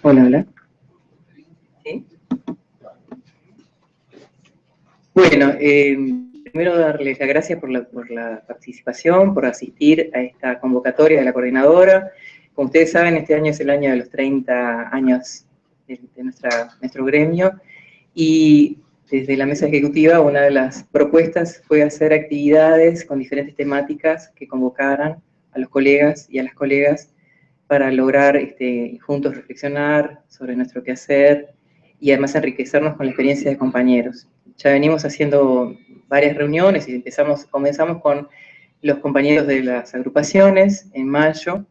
Hola, hola. ¿Sí? Bueno, primero darles las gracias por la participación, por asistir a esta convocatoria de la coordinadora. Como ustedes saben, este año es el año de los 30 años de nuestro gremio, y desde la mesa ejecutiva una de las propuestas fue hacer actividades con diferentes temáticas que convocaran a los colegas y a las colegas para lograr juntos reflexionar sobre nuestro quehacer y además enriquecernos con la experiencia de compañeros. Ya venimos haciendo varias reuniones y comenzamos con los compañeros de las agrupaciones en mayo,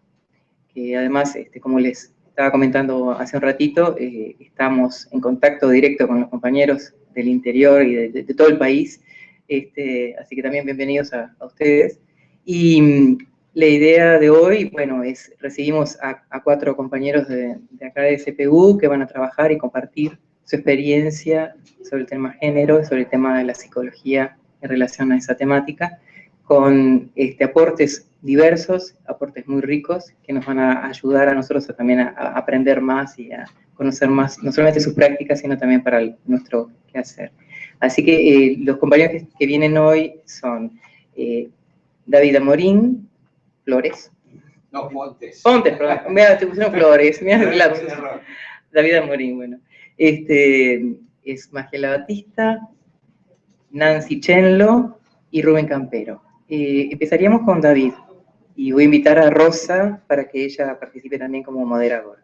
que además, como les estaba comentando hace un ratito, estamos en contacto directo con los compañeros del interior y de todo el país, así que también bienvenidos a ustedes. Y la idea de hoy, bueno, recibimos a 4 compañeros de acá de CPU que van a trabajar y compartir su experiencia sobre el tema género, sobre el tema de la psicología en relación a esa temática, con aportes diversos, aportes muy ricos, que nos van a ayudar a nosotros también a aprender más y a conocer más, no solamente sus prácticas, sino también para nuestro quehacer. Así que los compañeros que vienen hoy son David Amorín Flores. No, Fontes. Fontes, perdón. Mira, te pusieron Flores. Mira el lapsus. David Amorín, bueno. Es Magela Batista, Nancy Chenlo y Rubén Campero. Empezaríamos con David, y voy a invitar a Rosa para que ella participe también como moderadora.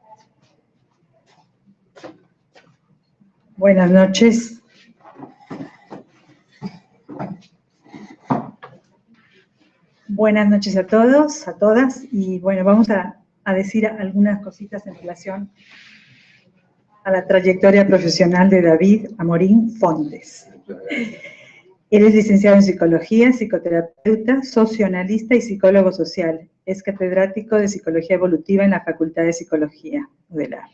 Buenas noches. Buenas noches a todos, a todas, y bueno, vamos a decir algunas cositas en relación a la trayectoria profesional de David Amorín Fontes. Él es licenciado en Psicología, psicoterapeuta, socionalista y psicólogo social. Es catedrático de Psicología Evolutiva en la Facultad de Psicología de la UDELAR.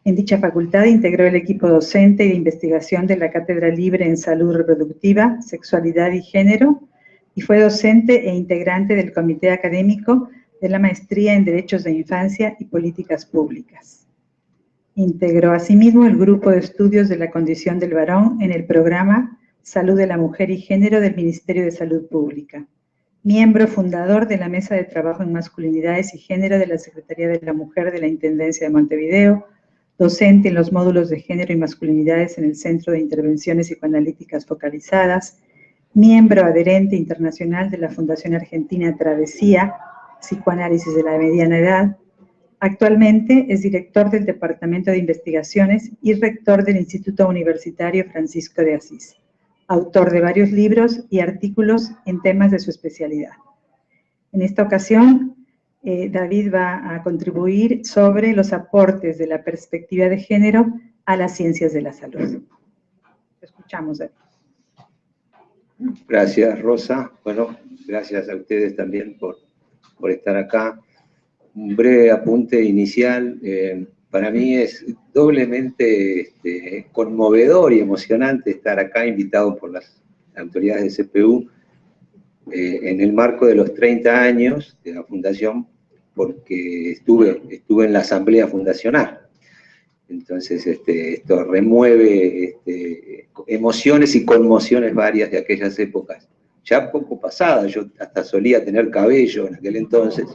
En dicha facultad integró el equipo docente y de investigación de la Cátedra Libre en Salud Reproductiva, Sexualidad y Género, y fue docente e integrante del Comité Académico de la Maestría en Derechos de Infancia y Políticas Públicas. Integró asimismo el Grupo de Estudios de la Condición del Varón en el programa Salud de la Mujer y Género del Ministerio de Salud Pública. Miembro fundador de la Mesa de Trabajo en Masculinidades y Género de la Secretaría de la Mujer de la Intendencia de Montevideo, docente en los módulos de Género y Masculinidades en el Centro de Intervenciones Psicoanalíticas Focalizadas, miembro adherente internacional de la Fundación Argentina Travesía, Psicoanálisis de la Mediana Edad. Actualmente es director del Departamento de Investigaciones y rector del Instituto Universitario Francisco de Asís, autor de varios libros y artículos en temas de su especialidad. En esta ocasión, David va a contribuir sobre los aportes de la perspectiva de género a las ciencias de la salud. Escuchamos, David. Gracias, Rosa. Bueno, gracias a ustedes también por estar acá. Un breve apunte inicial. Para mí es doblemente conmovedor y emocionante estar acá, invitado por las autoridades de CPU, en el marco de los 30 años de la Fundación, porque estuve en la asamblea fundacional. Entonces, esto remueve emociones y conmociones varias de aquellas épocas. Ya poco pasadas, yo hasta solía tener cabello en aquel entonces,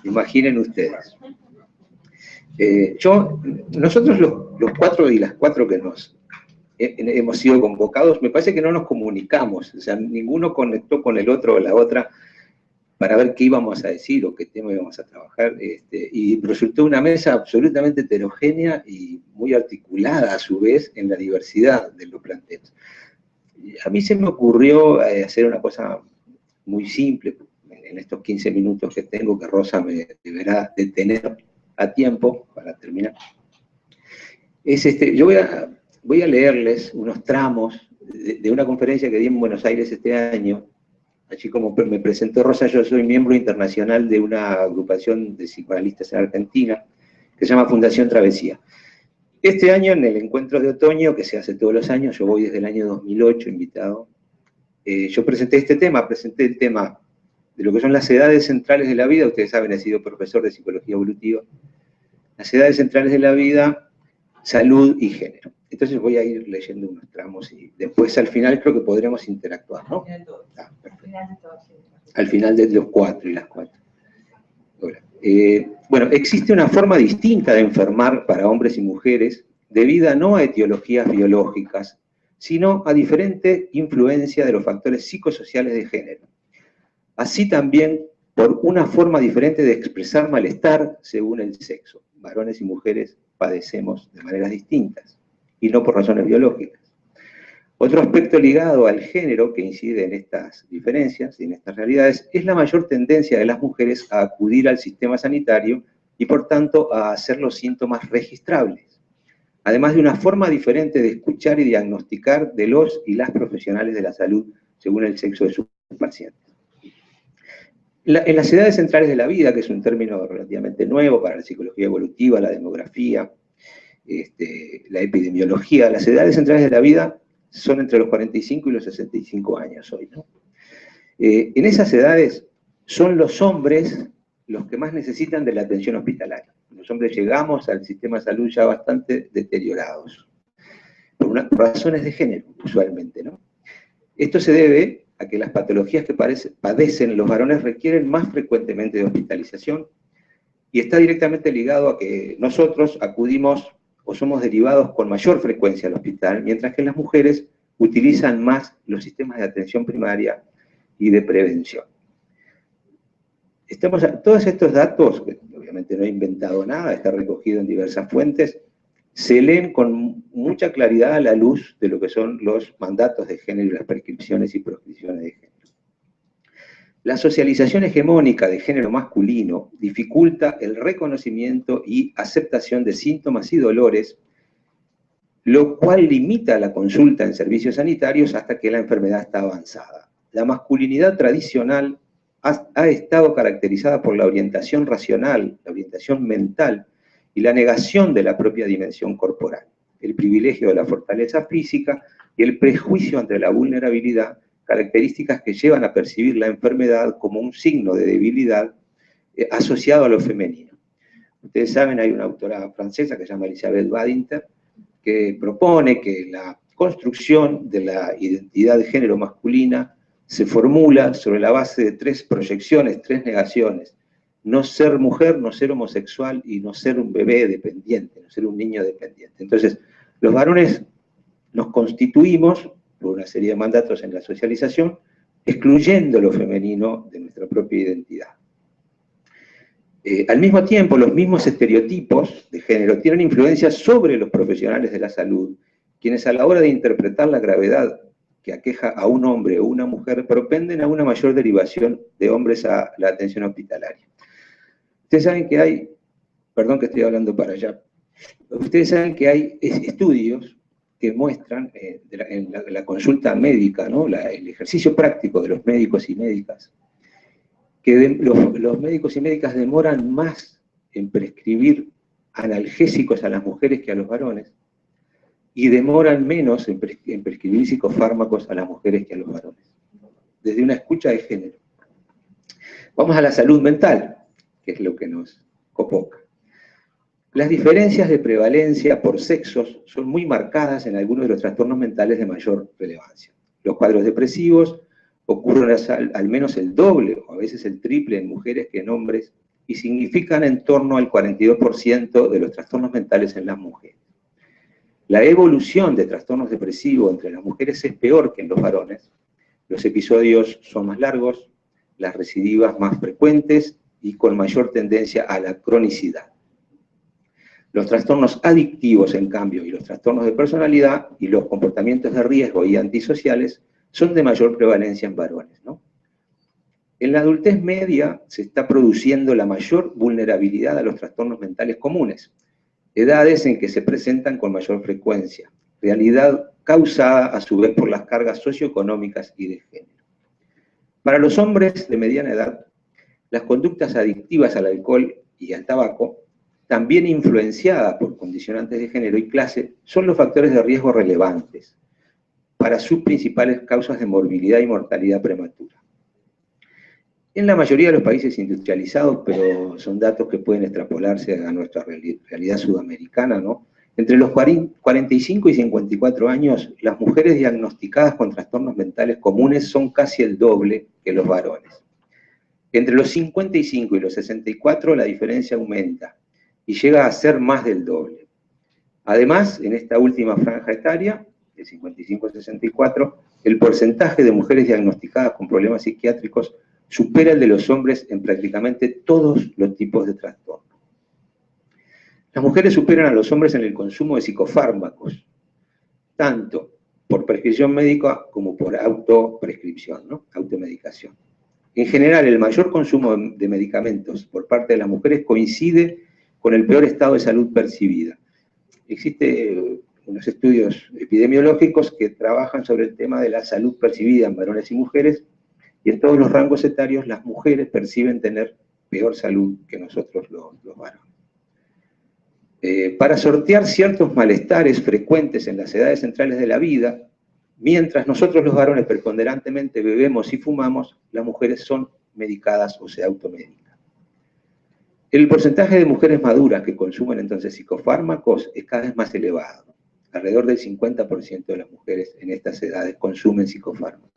imaginen ustedes. Nosotros los 4 y las 4 que hemos sido convocados, me parece que no nos comunicamos, o sea, ninguno conectó con el otro o la otra para ver qué íbamos a decir o qué tema íbamos a trabajar, y resultó una mesa absolutamente heterogénea y muy articulada a su vez en la diversidad de los planteos. A mí se me ocurrió hacer una cosa muy simple en estos 15 minutos que tengo, que Rosa me deberá detener a tiempo para terminar. Yo voy a leerles unos tramos de una conferencia que di en Buenos Aires este año. Así como me presentó Rosa, yo soy miembro internacional de una agrupación de psicoanalistas en Argentina que se llama Fundación Travesía. Este año, en el encuentro de otoño, que se hace todos los años, yo voy desde el año 2008 invitado, yo presenté el tema lo que son las edades centrales de la vida. Ustedes saben, he sido profesor de psicología evolutiva. Las edades centrales de la vida, salud y género. Entonces voy a ir leyendo unos tramos y después al final creo que podremos interactuar, ¿no? Al final de los 4 y las 4. Bueno, existe una forma distinta de enfermar para hombres y mujeres, debida no a etiologías biológicas, sino a diferente influencia de los factores psicosociales de género. Así también por una forma diferente de expresar malestar según el sexo. Varones y mujeres padecemos de maneras distintas, y no por razones biológicas. Otro aspecto ligado al género que incide en estas diferencias y en estas realidades es la mayor tendencia de las mujeres a acudir al sistema sanitario y por tanto a hacer los síntomas registrables, además de una forma diferente de escuchar y diagnosticar de los y las profesionales de la salud según el sexo de sus pacientes. En las edades centrales de la vida, que es un término relativamente nuevo para la psicología evolutiva, la demografía, la epidemiología, las edades centrales de la vida son entre los 45 y los 65 años hoy, ¿no? En esas edades son los hombres los que más necesitan de la atención hospitalaria. Los hombres llegamos al sistema de salud ya bastante deteriorados, por razones de género, usualmente, ¿no? Esto se debe a que las patologías que padecen los varones requieren más frecuentemente de hospitalización y está directamente ligado a que nosotros acudimos o somos derivados con mayor frecuencia al hospital, mientras que las mujeres utilizan más los sistemas de atención primaria y de prevención. Todos estos datos, que obviamente no he inventado nada, está recogido en diversas fuentes, se leen con mucha claridad a la luz de lo que son los mandatos de género y las prescripciones y proscripciones de género. La socialización hegemónica de género masculino dificulta el reconocimiento y aceptación de síntomas y dolores, lo cual limita la consulta en servicios sanitarios hasta que la enfermedad está avanzada. La masculinidad tradicional ha estado caracterizada por la orientación racional, la orientación mental y la negación de la propia dimensión corporal, el privilegio de la fortaleza física y el prejuicio ante la vulnerabilidad, características que llevan a percibir la enfermedad como un signo de debilidad asociado a lo femenino. Ustedes saben, hay una autora francesa que se llama Elisabeth Badinter, que propone que la construcción de la identidad de género masculina se formula sobre la base de 3 proyecciones, 3 negaciones: no ser mujer, no ser homosexual y no ser un bebé dependiente, no ser un niño dependiente. Entonces, los varones nos constituimos por una serie de mandatos en la socialización, excluyendo lo femenino de nuestra propia identidad. Al mismo tiempo, los mismos estereotipos de género tienen influencia sobre los profesionales de la salud, quienes a la hora de interpretar la gravedad que aqueja a un hombre o una mujer propenden a una mayor derivación de hombres a la atención hospitalaria. Ustedes saben que hay, perdón que estoy hablando para allá, ustedes saben que hay estudios que muestran en la consulta médica, ¿no? El ejercicio práctico de los médicos y médicas, que los médicos y médicas demoran más en prescribir analgésicos a las mujeres que a los varones, y demoran menos en prescribir psicofármacos a las mujeres que a los varones, desde una escucha de género. Vamos a la salud mental, que es lo que nos convoca. Las diferencias de prevalencia por sexos son muy marcadas en algunos de los trastornos mentales de mayor relevancia. Los cuadros depresivos ocurren al menos el doble o a veces el triple en mujeres que en hombres y significan en torno al 42% de los trastornos mentales en las mujeres. La evolución de trastornos depresivos entre las mujeres es peor que en los varones. Los episodios son más largos, las recidivas más frecuentes y con mayor tendencia a la cronicidad. Los trastornos adictivos, en cambio, y los trastornos de personalidad y los comportamientos de riesgo y antisociales son de mayor prevalencia en varones, ¿no? En la adultez media se está produciendo la mayor vulnerabilidad a los trastornos mentales comunes, edades en que se presentan con mayor frecuencia, realidad causada a su vez por las cargas socioeconómicas y de género. Para los hombres de mediana edad, las conductas adictivas al alcohol y al tabaco, también influenciadas por condicionantes de género y clase, son los factores de riesgo relevantes para sus principales causas de morbilidad y mortalidad prematura. en la mayoría de los países industrializados, pero son datos que pueden extrapolarse a nuestra realidad sudamericana, ¿no? Entre los 45 y 54 años, las mujeres diagnosticadas con trastornos mentales comunes son casi el doble que los varones. Entre los 55 y los 64 la diferencia aumenta y llega a ser más del doble. Además, en esta última franja etaria, de 55 a 64, el porcentaje de mujeres diagnosticadas con problemas psiquiátricos supera el de los hombres en prácticamente todos los tipos de trastornos. Las mujeres superan a los hombres en el consumo de psicofármacos, tanto por prescripción médica como por autoprescripción, ¿no? Automedicación. En general, el mayor consumo de medicamentos por parte de las mujeres coincide con el peor estado de salud percibida. Existen unos estudios epidemiológicos que trabajan sobre el tema de la salud percibida en varones y mujeres, y en todos los rangos etarios las mujeres perciben tener peor salud que nosotros los varones. Para sortear ciertos malestares frecuentes en las edades centrales de la vida, mientras nosotros los varones preponderantemente bebemos y fumamos, las mujeres son medicadas o se automedican. El porcentaje de mujeres maduras que consumen entonces psicofármacos es cada vez más elevado. Alrededor del 50% de las mujeres en estas edades consumen psicofármacos.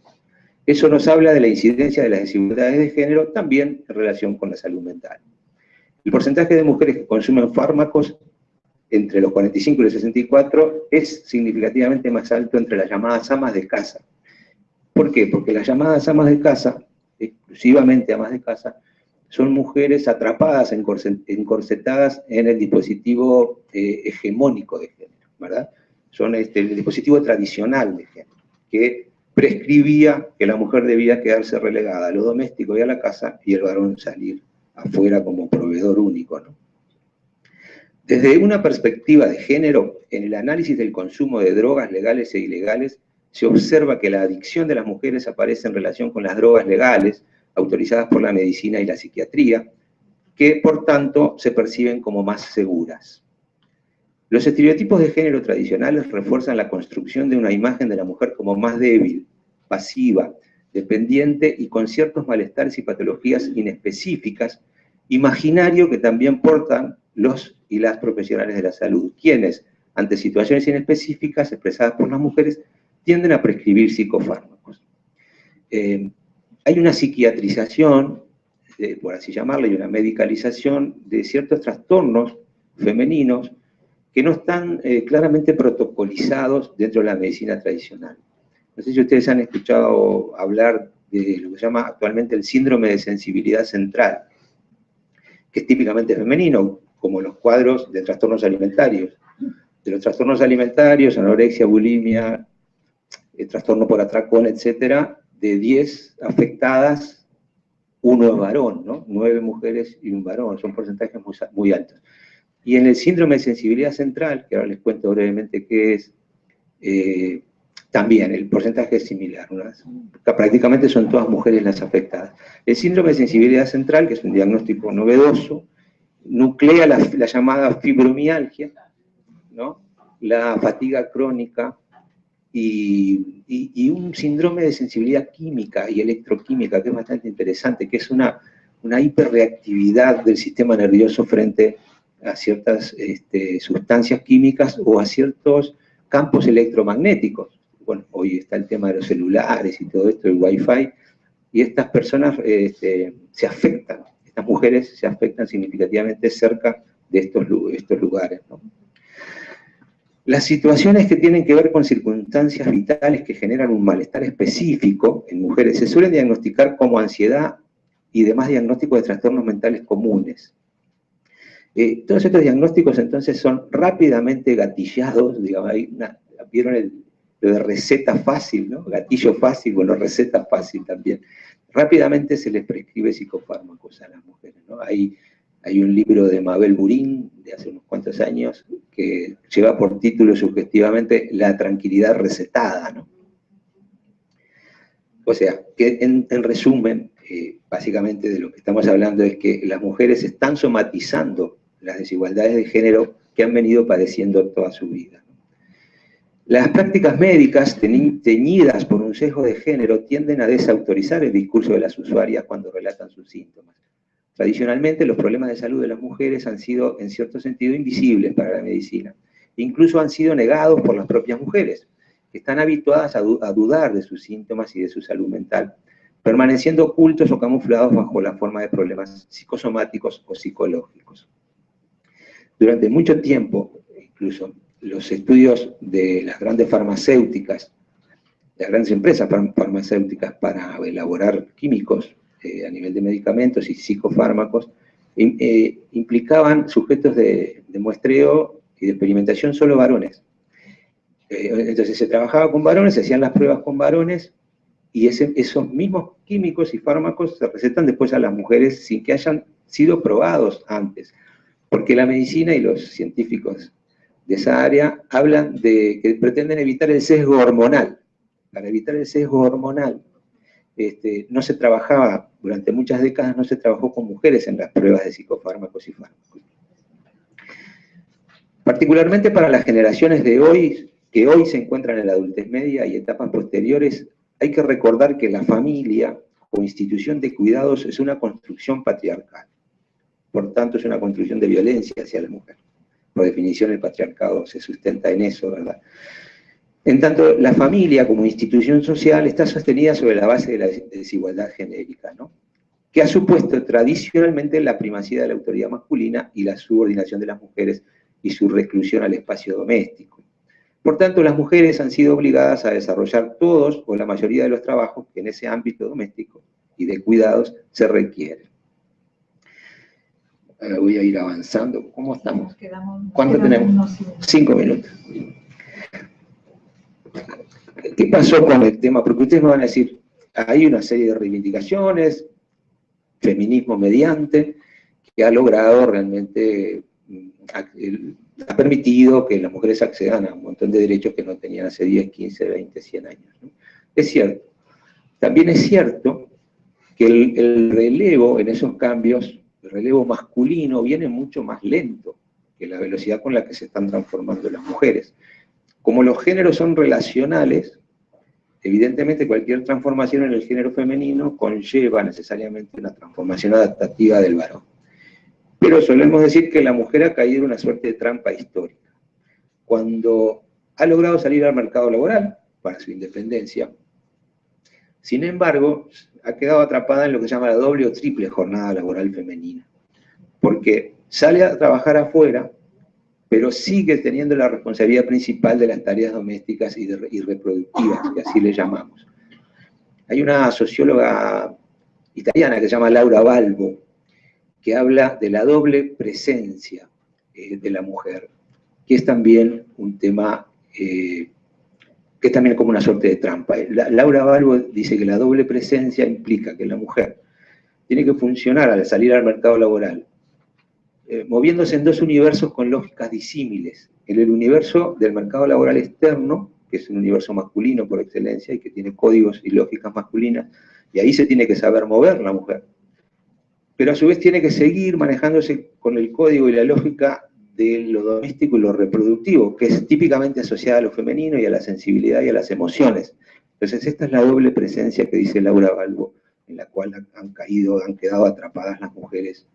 Eso nos habla de la incidencia de las desigualdades de género también en relación con la salud mental. El porcentaje de mujeres que consumen fármacos entre los 45 y los 64 es significativamente más alto entre las llamadas amas de casa. ¿Por qué? Porque las llamadas amas de casa, exclusivamente amas de casa, son mujeres atrapadas, encorsetadas en el dispositivo hegemónico de género, ¿verdad? Son el dispositivo tradicional de género, que prescribía que la mujer debía quedarse relegada a lo doméstico y a la casa, y el varón salir afuera como proveedor único, ¿no? Desde una perspectiva de género, en el análisis del consumo de drogas legales e ilegales, se observa que la adicción de las mujeres aparece en relación con las drogas legales, autorizadas por la medicina y la psiquiatría, que por tanto se perciben como más seguras. Los estereotipos de género tradicionales refuerzan la construcción de una imagen de la mujer como más débil, pasiva, dependiente y con ciertos malestares y patologías inespecíficas, imaginario que también portan los y las profesionales de la salud, quienes, ante situaciones inespecíficas expresadas por las mujeres, tienden a prescribir psicofármacos. Hay una psiquiatrización, por así llamarlo, y una medicalización de ciertos trastornos femeninos que no están claramente protocolizados dentro de la medicina tradicional. No sé si ustedes han escuchado hablar de lo que se llama actualmente el síndrome de sensibilidad central, que es típicamente femenino, como los cuadros de trastornos alimentarios. De los trastornos alimentarios, anorexia, bulimia, trastorno por atracón, etcétera, de 10 afectadas, 1 es varón, ¿no? 9 mujeres y 1 varón, son porcentajes muy altos. Y en el síndrome de sensibilidad central, que ahora les cuento brevemente qué es, también el porcentaje es similar, prácticamente son todas mujeres las afectadas. El síndrome de sensibilidad central, que es un diagnóstico novedoso, nuclea la llamada fibromialgia, ¿no? La fatiga crónica y un síndrome de sensibilidad química y electroquímica, que es bastante interesante, que es una hiperreactividad del sistema nervioso frente a ciertas sustancias químicas o a ciertos campos electromagnéticos. Bueno, hoy está el tema de los celulares y todo esto, el Wi-Fi, y estas personas se afectan. Estas mujeres se afectan significativamente cerca de estos lugares, ¿no? Las situaciones que tienen que ver con circunstancias vitales que generan un malestar específico en mujeres se suelen diagnosticar como ansiedad y demás diagnósticos de trastornos mentales comunes. Todos estos diagnósticos entonces son rápidamente gatillados, digamos, vieron lo de receta fácil, ¿no? Gatillo fácil, bueno, receta fácil también. Rápidamente se les prescribe psicofármacos a las mujeres, ¿no? Hay un libro de Mabel Burín, de hace unos cuantos años, que lleva por título sugestivamente La tranquilidad recetada, ¿no? O sea, que en resumen, básicamente de lo que estamos hablando es que las mujeres están somatizando las desigualdades de género que han venido padeciendo toda su vida. Las prácticas médicas teñidas por un sesgo de género tienden a desautorizar el discurso de las usuarias cuando relatan sus síntomas. Tradicionalmente, los problemas de salud de las mujeres han sido, en cierto sentido, invisibles para la medicina. Incluso han sido negados por las propias mujeres, que están habituadas a dudar de sus síntomas y de su salud mental, permaneciendo ocultos o camuflados bajo la forma de problemas psicosomáticos o psicológicos. Durante mucho tiempo, incluso, los estudios de las grandes farmacéuticas, las grandes empresas farmacéuticas para elaborar químicos a nivel de medicamentos y psicofármacos, implicaban sujetos de muestreo y de experimentación solo varones. Entonces se trabajaba con varones, se hacían las pruebas con varones, y esos mismos químicos y fármacos se recetan después a las mujeres sin que hayan sido probados antes. Porque la medicina y los científicos de esa área hablan de que pretenden evitar el sesgo hormonal. Para evitar el sesgo hormonal, no se trabajaba, durante muchas décadas no se trabajó con mujeres en las pruebas de psicofármacos y fármacos. Particularmente para las generaciones de hoy, que hoy se encuentran en la adultez media y etapas posteriores, hay que recordar que la familia como institución de cuidados es una construcción patriarcal. Por tanto, es una construcción de violencia hacia la mujer. Por definición, el patriarcado se sustenta en eso, ¿verdad? En tanto, la familia como institución social está sostenida sobre la base de la desigualdad genérica, ¿no? Que ha supuesto tradicionalmente la primacía de la autoridad masculina y la subordinación de las mujeres y su reclusión al espacio doméstico. Por tanto, las mujeres han sido obligadas a desarrollar todos o la mayoría de los trabajos que en ese ámbito doméstico y de cuidados se requieren. Ahora voy a ir avanzando. ¿Cómo estamos? ¿Cuánto tenemos? 5 minutos. ¿Qué pasó con el tema? Porque ustedes me van a decir, hay una serie de reivindicaciones, feminismo mediante, que ha logrado realmente, ha permitido que las mujeres accedan a un montón de derechos que no tenían hace 10, 15, 20, 100 años, ¿no? Es cierto. También es cierto que el relevo en esos cambios, el relevo masculino, viene mucho más lento que la velocidad con la que se están transformando las mujeres. Como los géneros son relacionales, evidentemente cualquier transformación en el género femenino conlleva necesariamente una transformación adaptativa del varón. Pero solemos decir que la mujer ha caído en una suerte de trampa histórica. Cuando ha logrado salir al mercado laboral, para su independencia, sin embargo, ha quedado atrapada en lo que se llama la doble o triple jornada laboral femenina. Porque sale a trabajar afuera, pero sigue teniendo la responsabilidad principal de las tareas domésticas y reproductivas, que así le llamamos. Hay una socióloga italiana que se llama Laura Balbo, que habla de la doble presencia de la mujer, que es también un tema, que es también como una suerte de trampa. Laura Balbo dice que la doble presencia implica que la mujer tiene que funcionar al salir al mercado laboral, moviéndose en dos universos con lógicas disímiles. En el universo del mercado laboral externo, que es un universo masculino por excelencia y que tiene códigos y lógicas masculinas, y ahí se tiene que saber mover la mujer. Pero a su vez tiene que seguir manejándose con el código y la lógica de lo doméstico y lo reproductivo, que es típicamente asociada a lo femenino y a la sensibilidad y a las emociones. Entonces esta es la doble presencia que dice Laura Balbo, en la cual han quedado atrapadas las mujeres.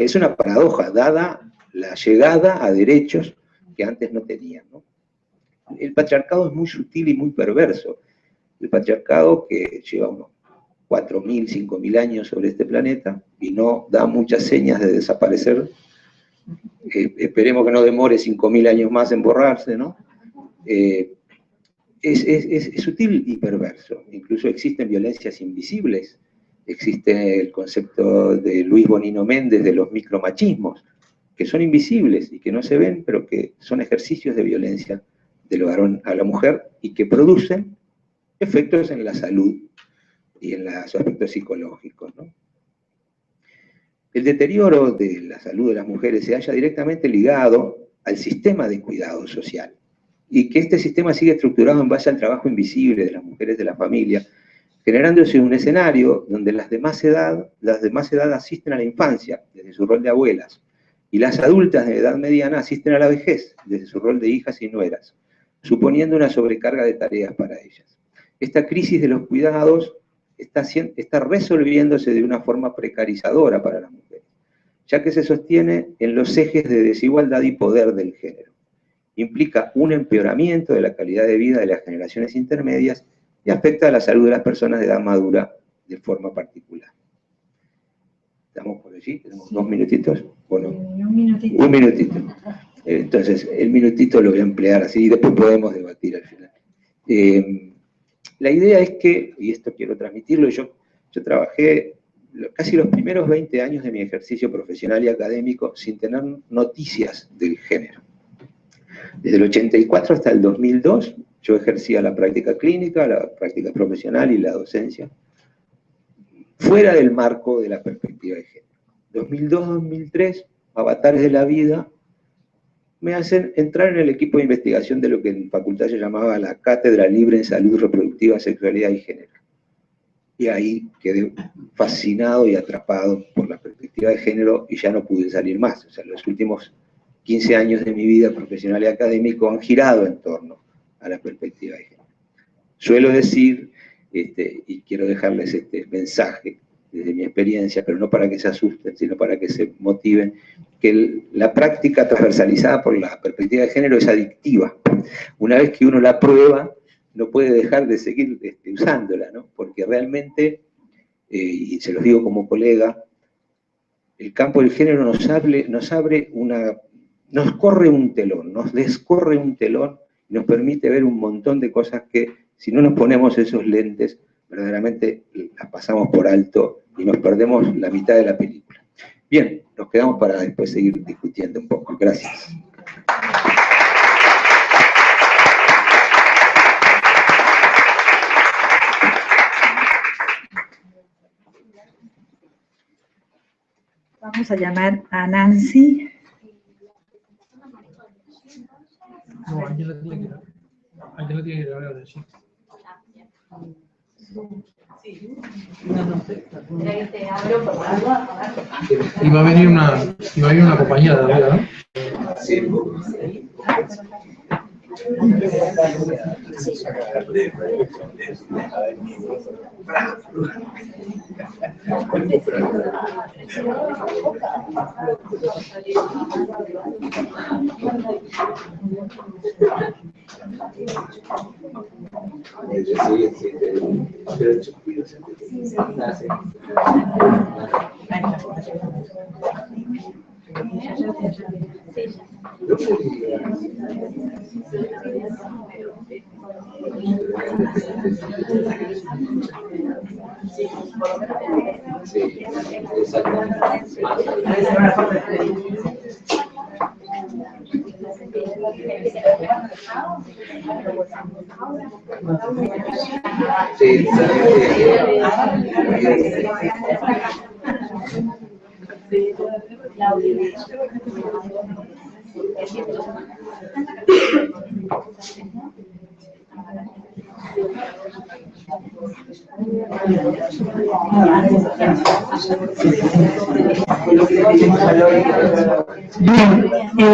Es una paradoja, dada la llegada a derechos que antes no tenían, ¿no? El patriarcado es muy sutil y muy perverso. El patriarcado, que lleva unos 4.000, 5.000 años sobre este planeta y no da muchas señas de desaparecer, esperemos que no demore 5.000 años más en borrarse, ¿no? Es sutil y perverso. Incluso existen violencias invisibles. Existe el concepto de Luis Bonino Méndez de los micromachismos, que son invisibles y que no se ven, pero que son ejercicios de violencia del varón a la mujer y que producen efectos en la salud y en los aspectos psicológicos, ¿no? El deterioro de la salud de las mujeres se halla directamente ligado al sistema de cuidado social, y que este sistema sigue estructurado en base al trabajo invisible de las mujeres de la familia, generándose un escenario donde las de más edad asisten a la infancia, desde su rol de abuelas, y las adultas de edad mediana asisten a la vejez desde su rol de hijas y nueras, suponiendo una sobrecarga de tareas para ellas. Esta crisis de los cuidados está resolviéndose de una forma precarizadora para las mujeres, ya que se sostiene en los ejes de desigualdad y poder del género. Implica un empeoramiento de la calidad de vida de las generaciones intermedias y afecta a la salud de las personas de edad madura de forma particular. ¿Estamos por allí? ¿Tenemos 2 minutitos? Bueno, Un minutito. un minutito. Entonces, el minutito lo voy a emplear así y después podemos debatir al final. La idea es que, y esto quiero transmitirlo, yo trabajé casi los primeros 20 años de mi ejercicio profesional y académico sin tener noticias del género. Desde el 84 hasta el 2002, yo ejercía la práctica clínica, la práctica profesional y la docencia, fuera del marco de la perspectiva de género. 2002-2003, Avatares de la Vida, me hacen entrar en el equipo de investigación de lo que en facultad se llamaba la Cátedra Libre en Salud Reproductiva, Sexualidad y Género. Y ahí quedé fascinado y atrapado por la perspectiva de género y ya no pude salir más. O sea, los últimos 15 años de mi vida profesional y académico han girado en torno a la perspectiva de género. Suelo decir, y quiero dejarles este mensaje desde mi experiencia, pero no para que se asusten, sino para que se motiven, que la práctica transversalizada por la perspectiva de género es adictiva. Una vez que uno la prueba, no puede dejar de seguir usándola, ¿no? Porque realmente, y se los digo como colega, el campo del género nos corre un telón, nos descorre un telón y nos permite ver un montón de cosas que, si no nos ponemos esos lentes, verdaderamente las pasamos por alto y nos perdemos la mitad de la película. Bien, nos quedamos para después seguir discutiendo un poco. Gracias. Vamos a llamar a Nancy. No, alguien lo tiene que grabar ahora, sí. Y va a venir una compañía de arriba, ¿no? Sí.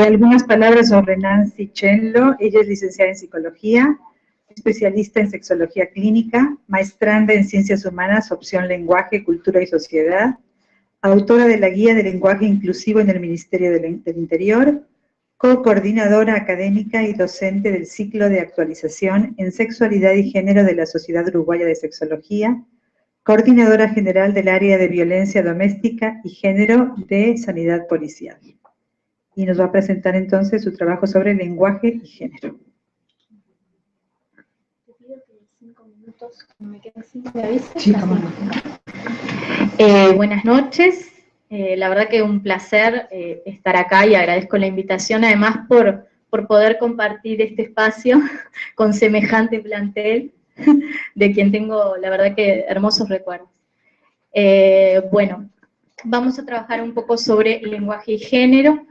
Algunas palabras sobre Nancy Chenlo. Ella es licenciada en Psicología, especialista en Sexología Clínica, maestranda en Ciencias Humanas, opción Lenguaje, Cultura y Sociedad, autora de la Guía de Lenguaje Inclusivo en el Ministerio del Interior, co-coordinadora académica y docente del ciclo de actualización en Sexualidad y Género de la Sociedad Uruguaya de Sexología, coordinadora general del área de Violencia Doméstica y Género de Sanidad Policial. Y nos va a presentar entonces su trabajo sobre lenguaje y género. Te pido que 5 minutos, me quedan 5, ¿me avisas? Sí, cómo no. Buenas noches, la verdad que un placer estar acá y agradezco la invitación, además por poder compartir este espacio con semejante plantel, de quien tengo, la verdad que hermosos recuerdos. Bueno, vamos a trabajar un poco sobre lenguaje y género.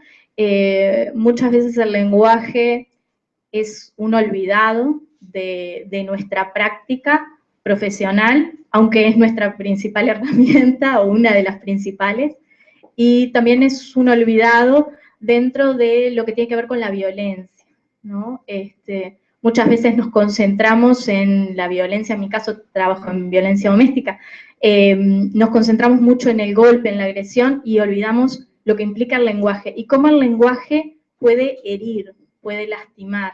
Muchas veces el lenguaje es un olvidado de nuestra práctica profesional, aunque es nuestra principal herramienta o una de las principales, y también es un olvidado dentro de lo que tiene que ver con la violencia, ¿no? Muchas veces nos concentramos en la violencia, en mi caso trabajo en violencia doméstica, nos concentramos mucho en el golpe, en la agresión, y olvidamos lo que implica el lenguaje, y cómo el lenguaje puede herir, puede lastimar.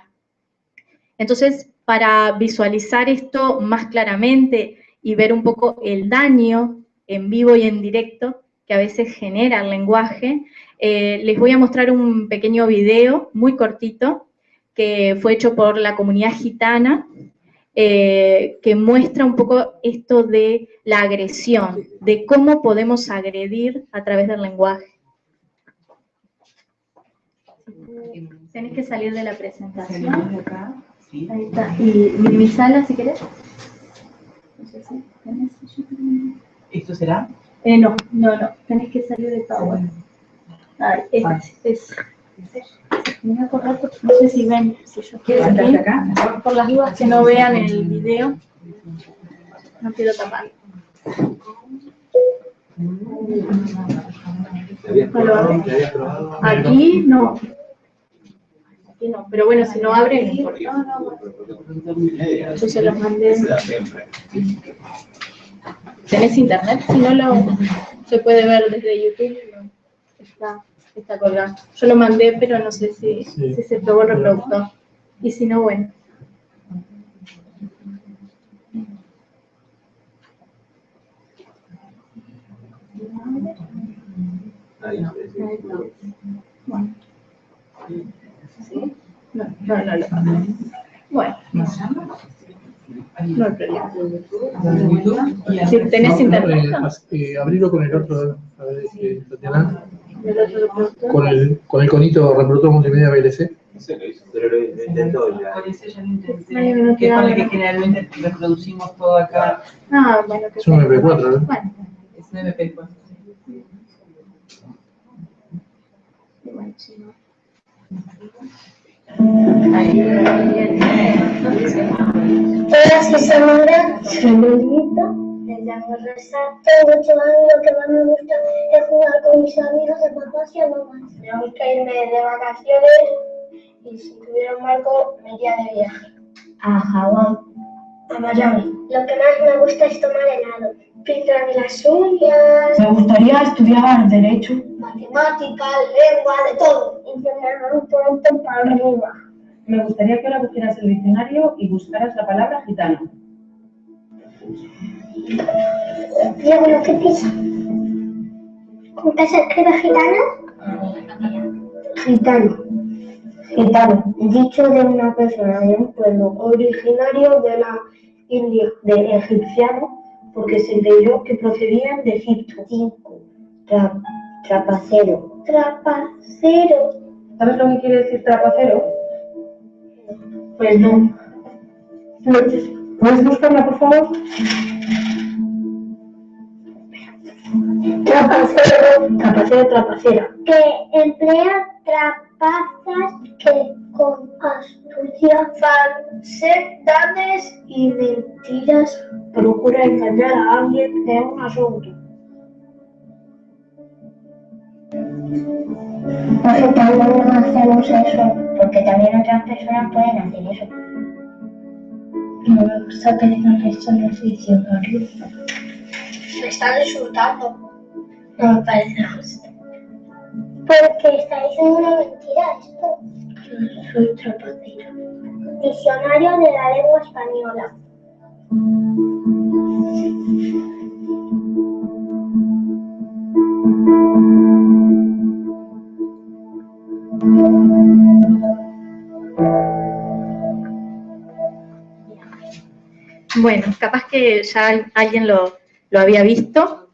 Entonces, para visualizar esto más claramente y ver un poco el daño en vivo y en directo que a veces genera el lenguaje, les voy a mostrar un pequeño video muy cortito que fue hecho por la comunidad gitana, que muestra un poco esto de la agresión, de cómo podemos agredir a través del lenguaje. Tenés que salir de la presentación. Ahí está. Y minimizala si querés. No sé si tenés. ¿Esto será? No. Tenés que salir de Power. No sé si ven, si yo quiero aquí, por las dudas que no vean el video, no quiero tapar. Aquí no. Aquí no, pero bueno, si no abre, no importa. Yo se los mandé. ¿Tenés internet? Si no, se puede ver desde YouTube. Está colgado. Yo lo mandé, pero no sé si se pegó el reproductor. Y si no, bueno. Bueno. ¿Sí? No lo hago. Bueno. No hay problema. Si tenés internet. Abrilo con el otro, a ver, Tatiana. ¿El otro reproductor? Con el conito reproductor multimedia VLC. Pero lo intentó ya. Con ese ya lo intenté. Que es con el que generalmente reproducimos todo acá. Ah, bueno. Es un MP4, ¿no? Bueno. Es un MP4. Bueno, si no. Hola, soy Samara, soy Lolita, me llamo Rosa, tengo 8 años, lo que más me gusta es jugar con mis amigos de papás y mamás. Me gusta irme de vacaciones y si tuviera un barco me iría de viaje. A Hawái, a Miami. Lo que más me gusta es tomar helado, pintarme las uñas. Me gustaría estudiar Derecho. Matemáticas, lengua, de todo. Y tener un pronto para arriba. Me gustaría que ahora cogieras el diccionario y buscaras la palabra gitano. Diego, ¿qué piensas? ¿Cómo que se escribe gitano? Gitano. Gitano. Dicho de una persona de un pueblo originario de la India, de egipciano, porque se creyó que procedían de Egipto. 5. Trapacero. Trapacero. ¿Sabes lo que quiere decir trapacero? Pues no. ¿Puedes buscarla, por favor? Trapacero, trapacera. Que emplea trapazas que con astucia, falsedades y mentiras procura engañar a alguien de un asunto. Nosotros no hacemos eso porque también otras personas pueden hacer eso. No me gusta que digan esto en el diccionario. Me están insultando. No me parece justo. Porque está diciendo una mentira esto. Yo soy trapacera. Diccionario de la lengua española. Bueno, capaz que ya alguien lo había visto.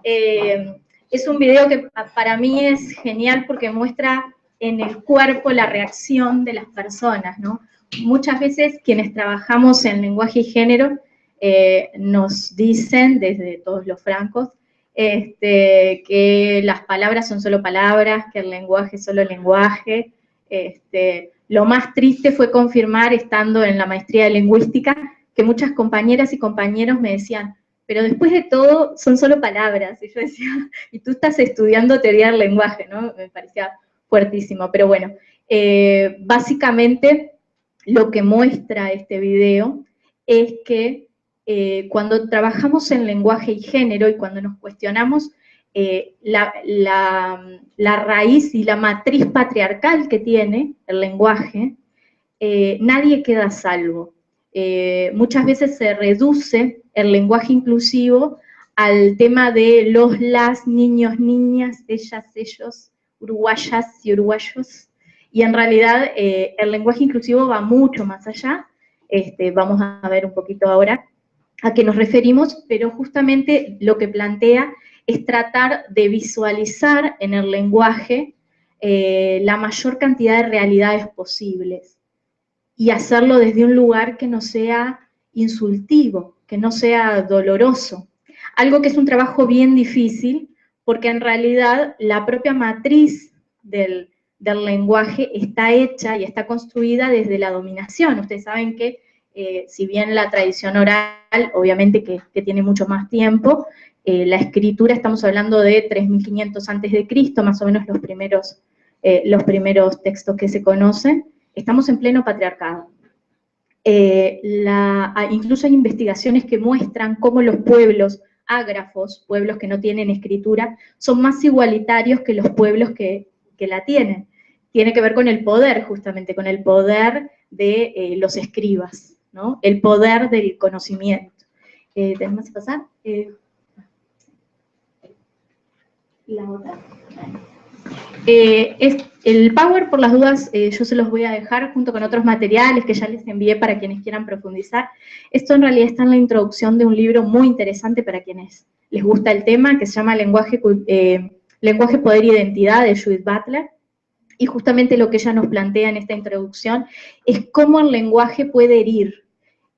Es un video que para mí es genial porque muestra en el cuerpo la reacción de las personas, ¿no? Muchas veces quienes trabajamos en lenguaje y género nos dicen, desde todos los francos, que las palabras son solo palabras, que el lenguaje es solo lenguaje. Lo más triste fue confirmar, estando en la maestría de lingüística, que muchas compañeras y compañeros me decían, pero después de todo son solo palabras. Y yo decía, y tú estás estudiando teoría del lenguaje, ¿no? Me parecía fuertísimo, pero bueno, básicamente lo que muestra este video es que cuando trabajamos en lenguaje y género y cuando nos cuestionamos la raíz y la matriz patriarcal que tiene el lenguaje, nadie queda a salvo. Muchas veces se reduce el lenguaje inclusivo al tema de los, las, niños, niñas, ellas, ellos, uruguayas y uruguayos, y en realidad el lenguaje inclusivo va mucho más allá. Vamos a ver un poquito ahora a qué nos referimos, pero justamente lo que plantea es tratar de visualizar en el lenguaje la mayor cantidad de realidades posibles y hacerlo desde un lugar que no sea insultivo, que no sea doloroso. Algo que es un trabajo bien difícil, porque en realidad la propia matriz del lenguaje está hecha y está construida desde la dominación. Ustedes saben que si bien la tradición oral, obviamente que tiene mucho más tiempo, la escritura, estamos hablando de 3500 antes de Cristo, más o menos los primeros textos que se conocen, estamos en pleno patriarcado. Incluso hay investigaciones que muestran cómo los pueblos ágrafos, pueblos que no tienen escritura, son más igualitarios que los pueblos que la tienen. Tiene que ver con el poder, justamente, con el poder de los escribas, ¿no? El poder del conocimiento. ¿Tenemos que pasar? La otra. El Power, por las dudas, yo se los voy a dejar junto con otros materiales que ya les envié para quienes quieran profundizar. Esto en realidad está en la introducción de un libro muy interesante para quienes les gusta el tema, que se llama Lenguaje, Poder y Identidad, de Judith Butler. Y justamente lo que ella nos plantea en esta introducción es cómo el lenguaje puede herir.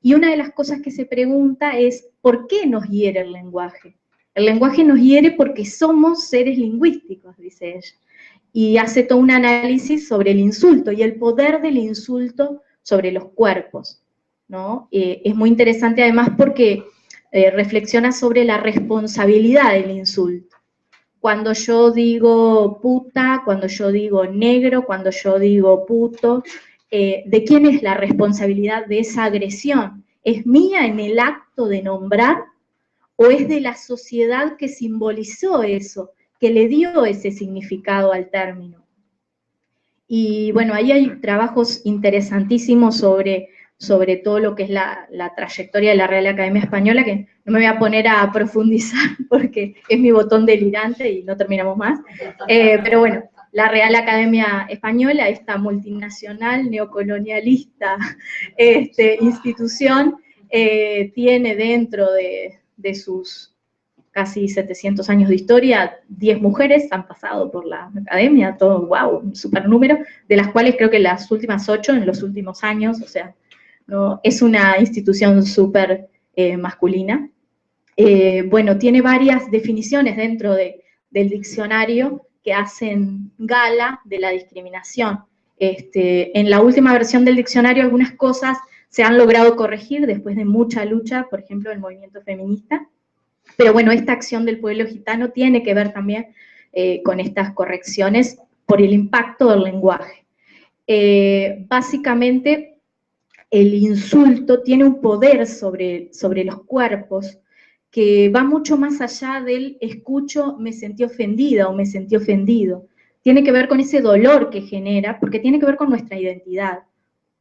Y una de las cosas que se pregunta es, ¿por qué nos hiere el lenguaje? El lenguaje nos hiere porque somos seres lingüísticos, dice ella. Y hace todo un análisis sobre el insulto y el poder del insulto sobre los cuerpos, ¿no? Es muy interesante además porque reflexiona sobre la responsabilidad del insulto. Cuando yo digo puta, cuando yo digo negro, cuando yo digo puto, ¿de quién es la responsabilidad de esa agresión? ¿Es mía en el acto de nombrar? ¿O es de la sociedad que simbolizó eso, que le dio ese significado al término? Y bueno, ahí hay trabajos interesantísimos sobre todo lo que es la trayectoria de la Real Academia Española, que no me voy a poner a profundizar porque es mi botón delirante y no terminamos más. Pero bueno, la Real Academia Española, esta multinacional, neocolonialista institución, tiene dentro de sus casi 700 años de historia, 10 mujeres han pasado por la academia, todo, wow, un super número, de las cuales creo que las últimas 8 en los últimos años, o sea, no, es una institución súper masculina. Bueno, tiene varias definiciones dentro del diccionario que hacen gala de la discriminación. En la última versión del diccionario algunas cosas se han logrado corregir después de mucha lucha, por ejemplo, el movimiento feminista, pero bueno, esta acción del pueblo gitano tiene que ver también con estas correcciones por el impacto del lenguaje. Básicamente, el insulto tiene un poder sobre los cuerpos que va mucho más allá del escucho, me sentí ofendida o me sentí ofendido. Tiene que ver con ese dolor que genera, porque tiene que ver con nuestra identidad,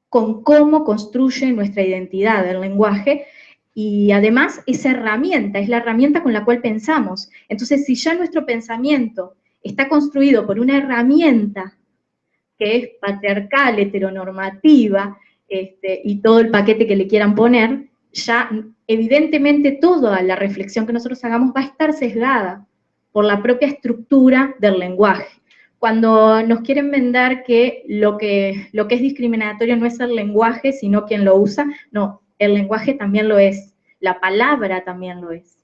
con cómo construye nuestra identidad el lenguaje, y además esa herramienta, es la herramienta con la cual pensamos. Entonces, si ya nuestro pensamiento está construido por una herramienta que es patriarcal, heteronormativa, y todo el paquete que le quieran poner, ya evidentemente toda la reflexión que nosotros hagamos va a estar sesgada por la propia estructura del lenguaje. Cuando nos quieren vender que lo que es discriminatorio no es el lenguaje, sino quien lo usa, no, el lenguaje también lo es, la palabra también lo es.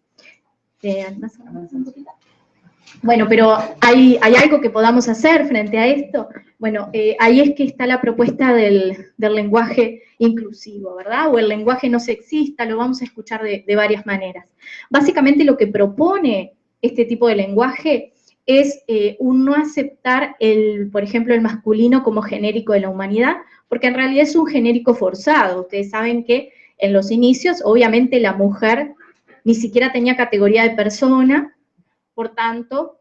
Bueno, pero ¿hay algo que podamos hacer frente a esto? Bueno, ahí es que está la propuesta del lenguaje inclusivo, ¿verdad? O el lenguaje no sexista, lo vamos a escuchar de varias maneras. Básicamente lo que propone este tipo de lenguaje es un no aceptar, por ejemplo, el masculino como genérico de la humanidad, porque en realidad es un genérico forzado. Ustedes saben que en los inicios, obviamente, la mujer ni siquiera tenía categoría de persona, por tanto,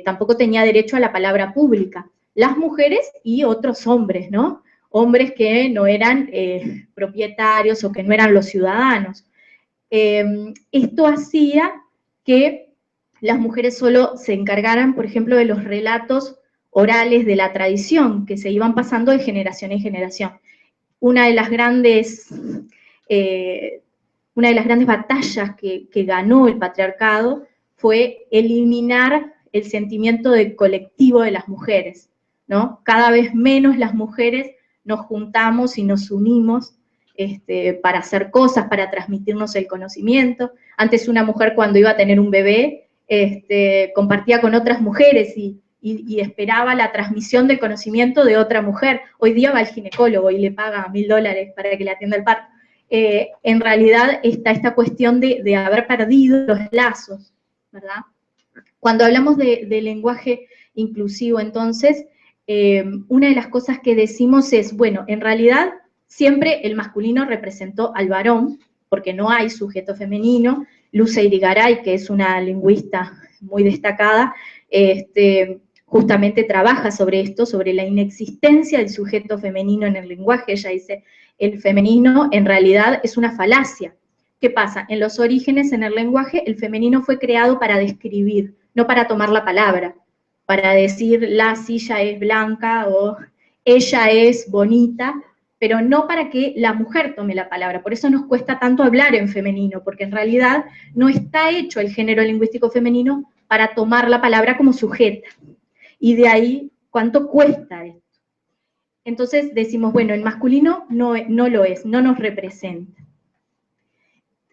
tampoco tenía derecho a la palabra pública. Las mujeres y otros hombres, ¿no? Hombres que no eran propietarios o que no eran los ciudadanos. Esto hacía que las mujeres solo se encargaran, por ejemplo, de los relatos orales de la tradición, que se iban pasando de generación en generación. Una de las grandes batallas que ganó el patriarcado fue eliminar el sentimiento de colectivo de las mujeres, ¿no? Cada vez menos las mujeres nos juntamos y nos unimos para hacer cosas, para transmitirnos el conocimiento. Antes una mujer cuando iba a tener un bebé, compartía con otras mujeres y esperaba la transmisión del conocimiento de otra mujer. Hoy día va al ginecólogo y le paga $1000 para que le atienda el parto. En realidad está esta cuestión de haber perdido los lazos, ¿verdad? Cuando hablamos de lenguaje inclusivo, entonces, una de las cosas que decimos es, bueno, en realidad siempre el masculino representó al varón, porque no hay sujeto femenino. Luce Irigaray, que es una lingüista muy destacada, justamente trabaja sobre esto, sobre la inexistencia del sujeto femenino en el lenguaje. Ella dice, el femenino en realidad es una falacia. ¿Qué pasa? En los orígenes, en el lenguaje, el femenino fue creado para describir, no para tomar la palabra, para decir la silla es blanca o ella es bonita, pero no para que la mujer tome la palabra. Por eso nos cuesta tanto hablar en femenino, porque en realidad no está hecho el género lingüístico femenino para tomar la palabra como sujeta. Y de ahí, ¿cuánto cuesta esto? Entonces decimos, bueno, el masculino no lo es, no nos representa.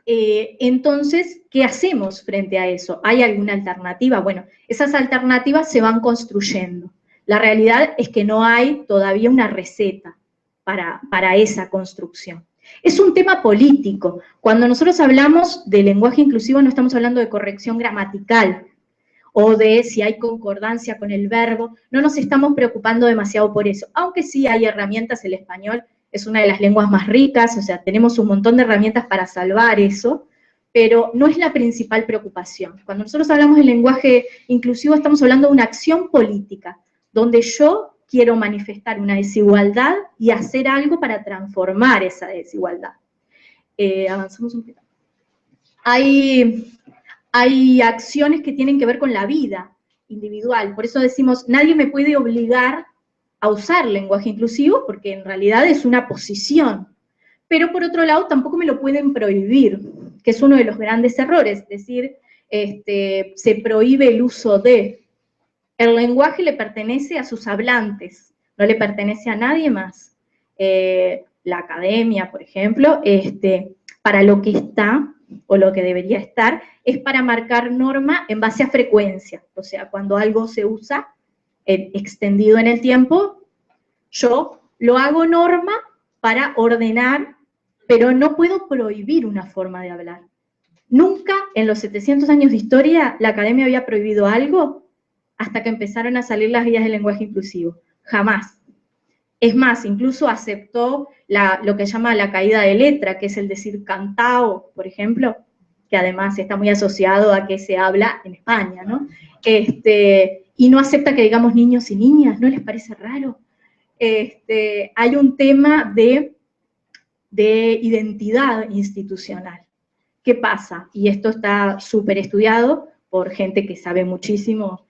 Entonces, ¿qué hacemos frente a eso? ¿Hay alguna alternativa? Bueno, esas alternativas se van construyendo. La realidad es que no hay todavía una receta para esa construcción. Es un tema político. Cuando nosotros hablamos de lenguaje inclusivo no estamos hablando de corrección gramatical o de si hay concordancia con el verbo, no nos estamos preocupando demasiado por eso, aunque sí hay herramientas. El español es una de las lenguas más ricas, o sea, tenemos un montón de herramientas para salvar eso, pero no es la principal preocupación. Cuando nosotros hablamos de lenguaje inclusivo estamos hablando de una acción política, donde yo quiero manifestar una desigualdad y hacer algo para transformar esa desigualdad. Avanzamos un poquito. Hay acciones que tienen que ver con la vida individual, por eso decimos, nadie me puede obligar a usar lenguaje inclusivo, porque en realidad es una posición, pero por otro lado tampoco me lo pueden prohibir, que es uno de los grandes errores, es decir, se prohíbe el uso de. El lenguaje le pertenece a sus hablantes, no le pertenece a nadie más. La academia, por ejemplo, para lo que está, o lo que debería estar, es para marcar norma en base a frecuencia. O sea, cuando algo se usa extendido en el tiempo, yo lo hago norma para ordenar, pero no puedo prohibir una forma de hablar. Nunca en los 700 años de historia la academia había prohibido algo hasta que empezaron a salir las guías del lenguaje inclusivo. Jamás. Es más, incluso aceptó lo que llama la caída de letra, que es el decir cantao, por ejemplo, que además está muy asociado a que se habla en España, ¿no? Y no acepta que digamos niños y niñas, ¿no les parece raro? Hay un tema de identidad institucional. ¿Qué pasa? Y esto está súper estudiado por gente que sabe muchísimo,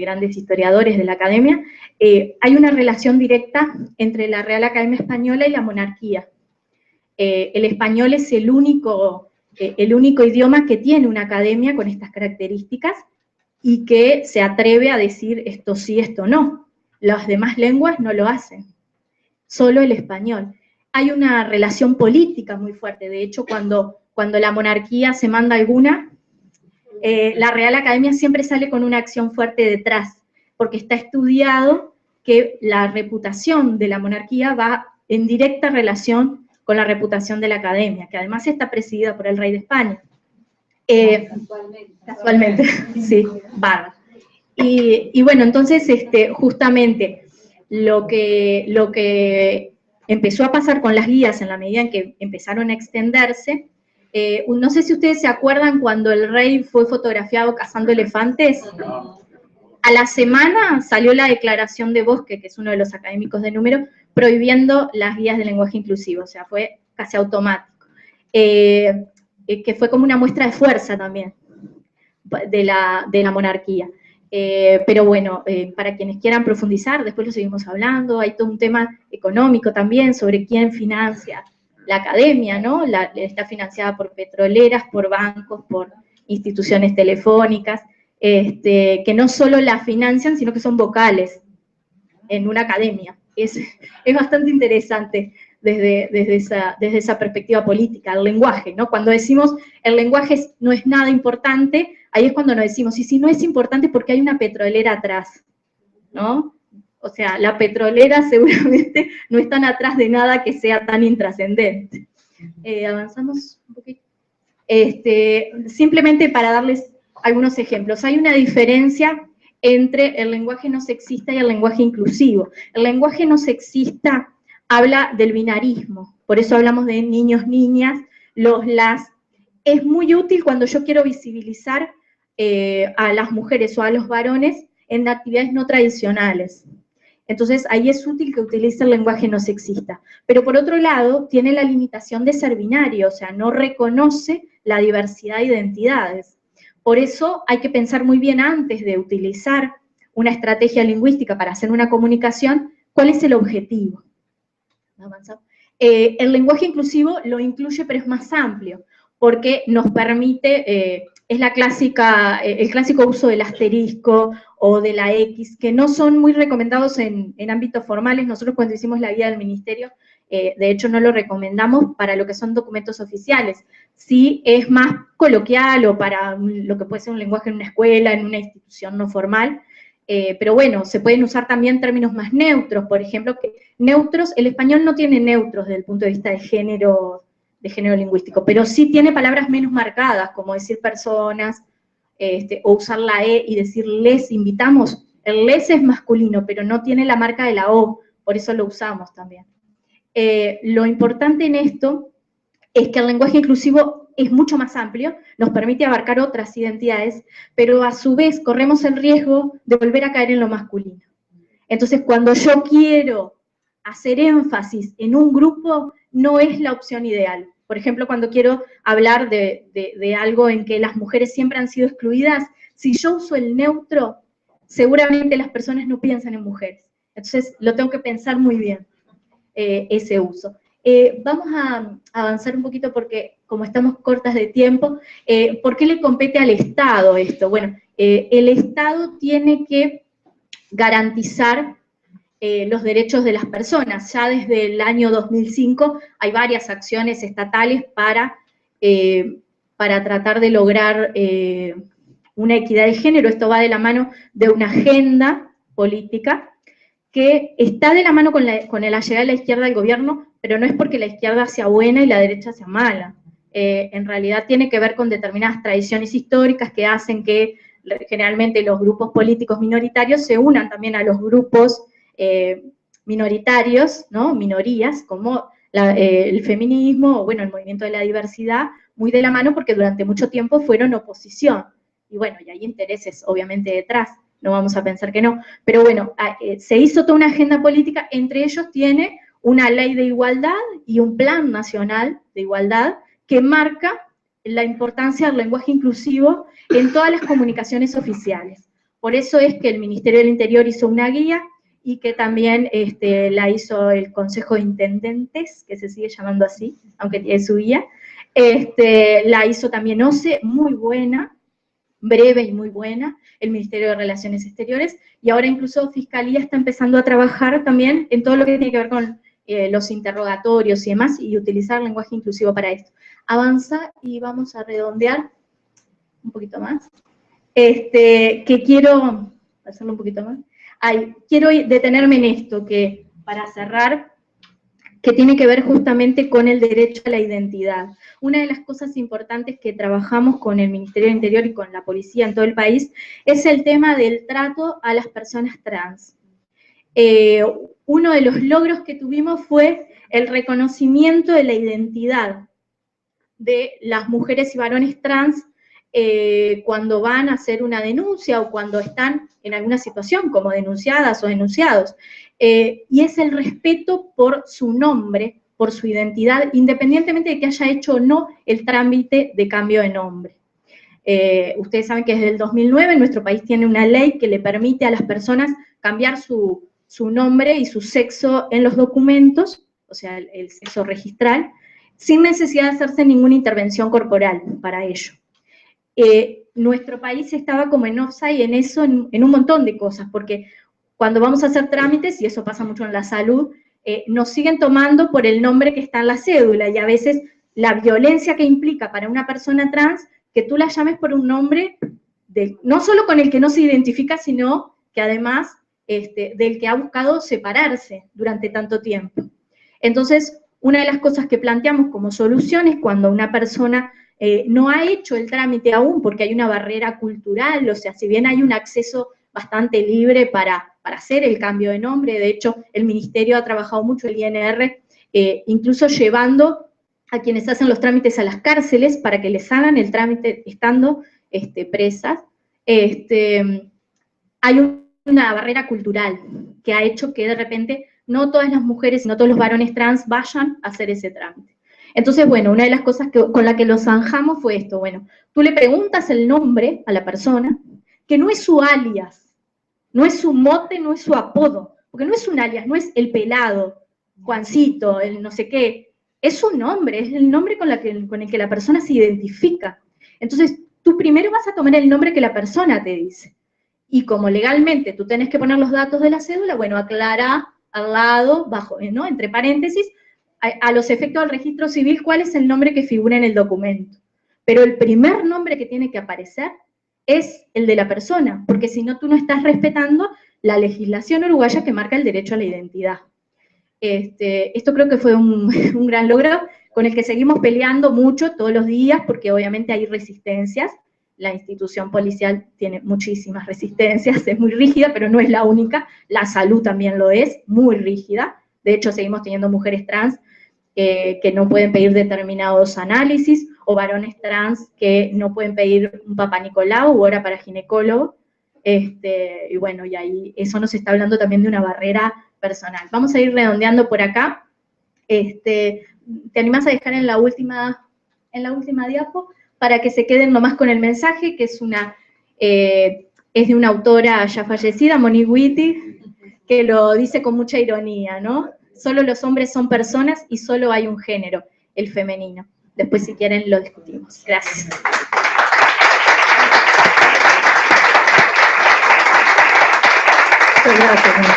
grandes historiadores de la academia. Hay una relación directa entre la Real Academia Española y la monarquía. El español es el único idioma que tiene una academia con estas características y que se atreve a decir esto sí, esto no. Las demás lenguas no lo hacen, solo el español. Hay una relación política muy fuerte. De hecho, cuando la monarquía se manda alguna, la Real Academia siempre sale con una acción fuerte detrás, porque está estudiado que la reputación de la monarquía va en directa relación con la reputación de la academia, que además está presidida por el rey de España. Casualmente, sí, Barra. Y bueno, entonces justamente lo que empezó a pasar con las guías en la medida en que empezaron a extenderse, no sé si ustedes se acuerdan cuando el rey fue fotografiado cazando elefantes. A la semana salió la declaración de Bosque, que es uno de los académicos de número, prohibiendo las guías de lenguaje inclusivo, o sea, fue casi automático. Que fue como una muestra de fuerza también de la monarquía. Pero bueno, para quienes quieran profundizar, después lo seguimos hablando, hay todo un tema económico también sobre quién financia la academia, ¿no? Está financiada por petroleras, por bancos, por instituciones telefónicas, que no solo la financian, sino que son vocales en una academia. Es bastante interesante desde esa perspectiva política, el lenguaje, ¿no? Cuando decimos el lenguaje no es nada importante, ahí es cuando nos decimos, y si no es importante, porque hay una petrolera atrás, ¿no? O sea, la petrolera seguramente no están atrás de nada que sea tan intrascendente. Avanzamos un poquito. Simplemente para darles algunos ejemplos. Hay una diferencia entre el lenguaje no sexista y el lenguaje inclusivo. El lenguaje no sexista habla del binarismo, por eso hablamos de niños, niñas, los, las. Es muy útil cuando yo quiero visibilizar a las mujeres o a los varones en actividades no tradicionales. Entonces, ahí es útil que utilice el lenguaje no sexista. Pero por otro lado, tiene la limitación de ser binario, o sea, no reconoce la diversidad de identidades. Por eso hay que pensar muy bien antes de utilizar una estrategia lingüística para hacer una comunicación, ¿cuál es el objetivo? El lenguaje inclusivo lo incluye, pero es más amplio, porque nos permite, es la clásica, el clásico uso del asterisco o de la X, que no son muy recomendados en ámbitos formales. Nosotros cuando hicimos la guía del ministerio, de hecho no lo recomendamos para lo que son documentos oficiales. Sí es más coloquial o para lo que puede ser un lenguaje en una escuela, en una institución no formal, pero bueno, se pueden usar también términos más neutros, por ejemplo, que neutros, el español no tiene neutros desde el punto de vista de género lingüístico, pero sí tiene palabras menos marcadas, como decir personas, o usar la E y decir les invitamos. El les es masculino, pero no tiene la marca de la O, por eso lo usamos también. Lo importante en esto es que el lenguaje inclusivo es mucho más amplio, nos permite abarcar otras identidades, pero a su vez corremos el riesgo de volver a caer en lo masculino. Entonces, cuando yo quiero hacer énfasis en un grupo, no es la opción ideal. Por ejemplo, cuando quiero hablar de algo en que las mujeres siempre han sido excluidas, si yo uso el neutro, seguramente las personas no piensan en mujeres. Entonces, lo tengo que pensar muy bien, ese uso. Vamos a avanzar un poquito porque, como estamos cortas de tiempo, ¿por qué le compete al Estado esto? Bueno, el Estado tiene que garantizar los derechos de las personas. Ya desde el año 2005 hay varias acciones estatales para tratar de lograr una equidad de género. Esto va de la mano de una agenda política que está de la mano con la llegada de la izquierda al gobierno, pero no es porque la izquierda sea buena y la derecha sea mala. En realidad tiene que ver con determinadas tradiciones históricas que hacen que generalmente los grupos políticos minoritarios se unan también a los grupos minoritarios, ¿no? Minorías, como el feminismo, o bueno, el movimiento de la diversidad, muy de la mano porque durante mucho tiempo fueron oposición. Y bueno, y hay intereses obviamente detrás, no vamos a pensar que no. Pero bueno, se hizo toda una agenda política, entre ellos tiene una ley de igualdad y un plan nacional de igualdad que marca la importancia del lenguaje inclusivo en todas las comunicaciones oficiales. Por eso es que el Ministerio del Interior hizo una guía y que también la hizo el Consejo de Intendentes, que se sigue llamando así, aunque tiene su guía. La hizo también OCE, muy buena, breve y muy buena, el Ministerio de Relaciones Exteriores, y ahora incluso Fiscalía está empezando a trabajar también en todo lo que tiene que ver con los interrogatorios y demás, y utilizar lenguaje inclusivo para esto. Avanza y vamos a redondear un poquito más. Que quiero hacerlo un poquito más. Quiero detenerme en esto, que para cerrar, que tiene que ver justamente con el derecho a la identidad. Una de las cosas importantes que trabajamos con el Ministerio del Interior y con la policía en todo el país es el tema del trato a las personas trans. Uno de los logros que tuvimos fue el reconocimiento de la identidad de las mujeres y varones trans cuando van a hacer una denuncia o cuando están en alguna situación como denunciadas o denunciados. Y es el respeto por su nombre, por su identidad, independientemente de que haya hecho o no el trámite de cambio de nombre. Ustedes saben que desde el 2009 nuestro país tiene una ley que le permite a las personas cambiar su nombre y su sexo en los documentos, o sea, el sexo registral, sin necesidad de hacerse ninguna intervención corporal para ello. Nuestro país estaba como en offside en eso, en un montón de cosas, porque cuando vamos a hacer trámites, y eso pasa mucho en la salud, nos siguen tomando por el nombre que está en la cédula, y a veces la violencia que implica para una persona trans, que tú la llames por un nombre, no solo con el que no se identifica, sino que además del que ha buscado separarse durante tanto tiempo. Entonces, una de las cosas que planteamos como solución es cuando una persona no ha hecho el trámite aún porque hay una barrera cultural, o sea, si bien hay un acceso bastante libre para hacer el cambio de nombre, de hecho, el Ministerio ha trabajado mucho, el INR, incluso llevando a quienes hacen los trámites a las cárceles para que les hagan el trámite estando presas. Hay una barrera cultural que ha hecho que de repente no todas las mujeres, no todos los varones trans vayan a hacer ese trámite. Entonces, bueno, una de las cosas con la que lo zanjamos fue esto, bueno, tú le preguntas el nombre a la persona, que no es su alias, no es su mote, no es su apodo, porque no es un alias, no es el pelado, Juancito, el no sé qué, es su nombre, es el nombre con el que la persona se identifica. Entonces, tú primero vas a tomar el nombre que la persona te dice, y como legalmente tú tenés que poner los datos de la cédula, bueno, aclara al lado, bajo, ¿no? Entre paréntesis, a los efectos del registro civil, cuál es el nombre que figura en el documento. Pero el primer nombre que tiene que aparecer es el de la persona, porque si no, tú no estás respetando la legislación uruguaya que marca el derecho a la identidad. Esto creo que fue un gran logro con el que seguimos peleando mucho todos los días, porque obviamente hay resistencias. La institución policial tiene muchísimas resistencias, es muy rígida, pero no es la única. La salud también lo es, muy rígida. De hecho, seguimos teniendo mujeres trans que no pueden pedir determinados análisis, o varones trans que no pueden pedir un Papá Nicolau o hora para ginecólogo. Y bueno, y ahí eso nos está hablando también de una barrera personal. Vamos a ir redondeando por acá. ¿Te animás a dejar en la última diapo? Para que se queden nomás con el mensaje, que es de una autora ya fallecida, Monique Wittig, que lo dice con mucha ironía, ¿no? Solo los hombres son personas y solo hay un género, el femenino. Después, si quieren, lo discutimos. Gracias. Muchas gracias.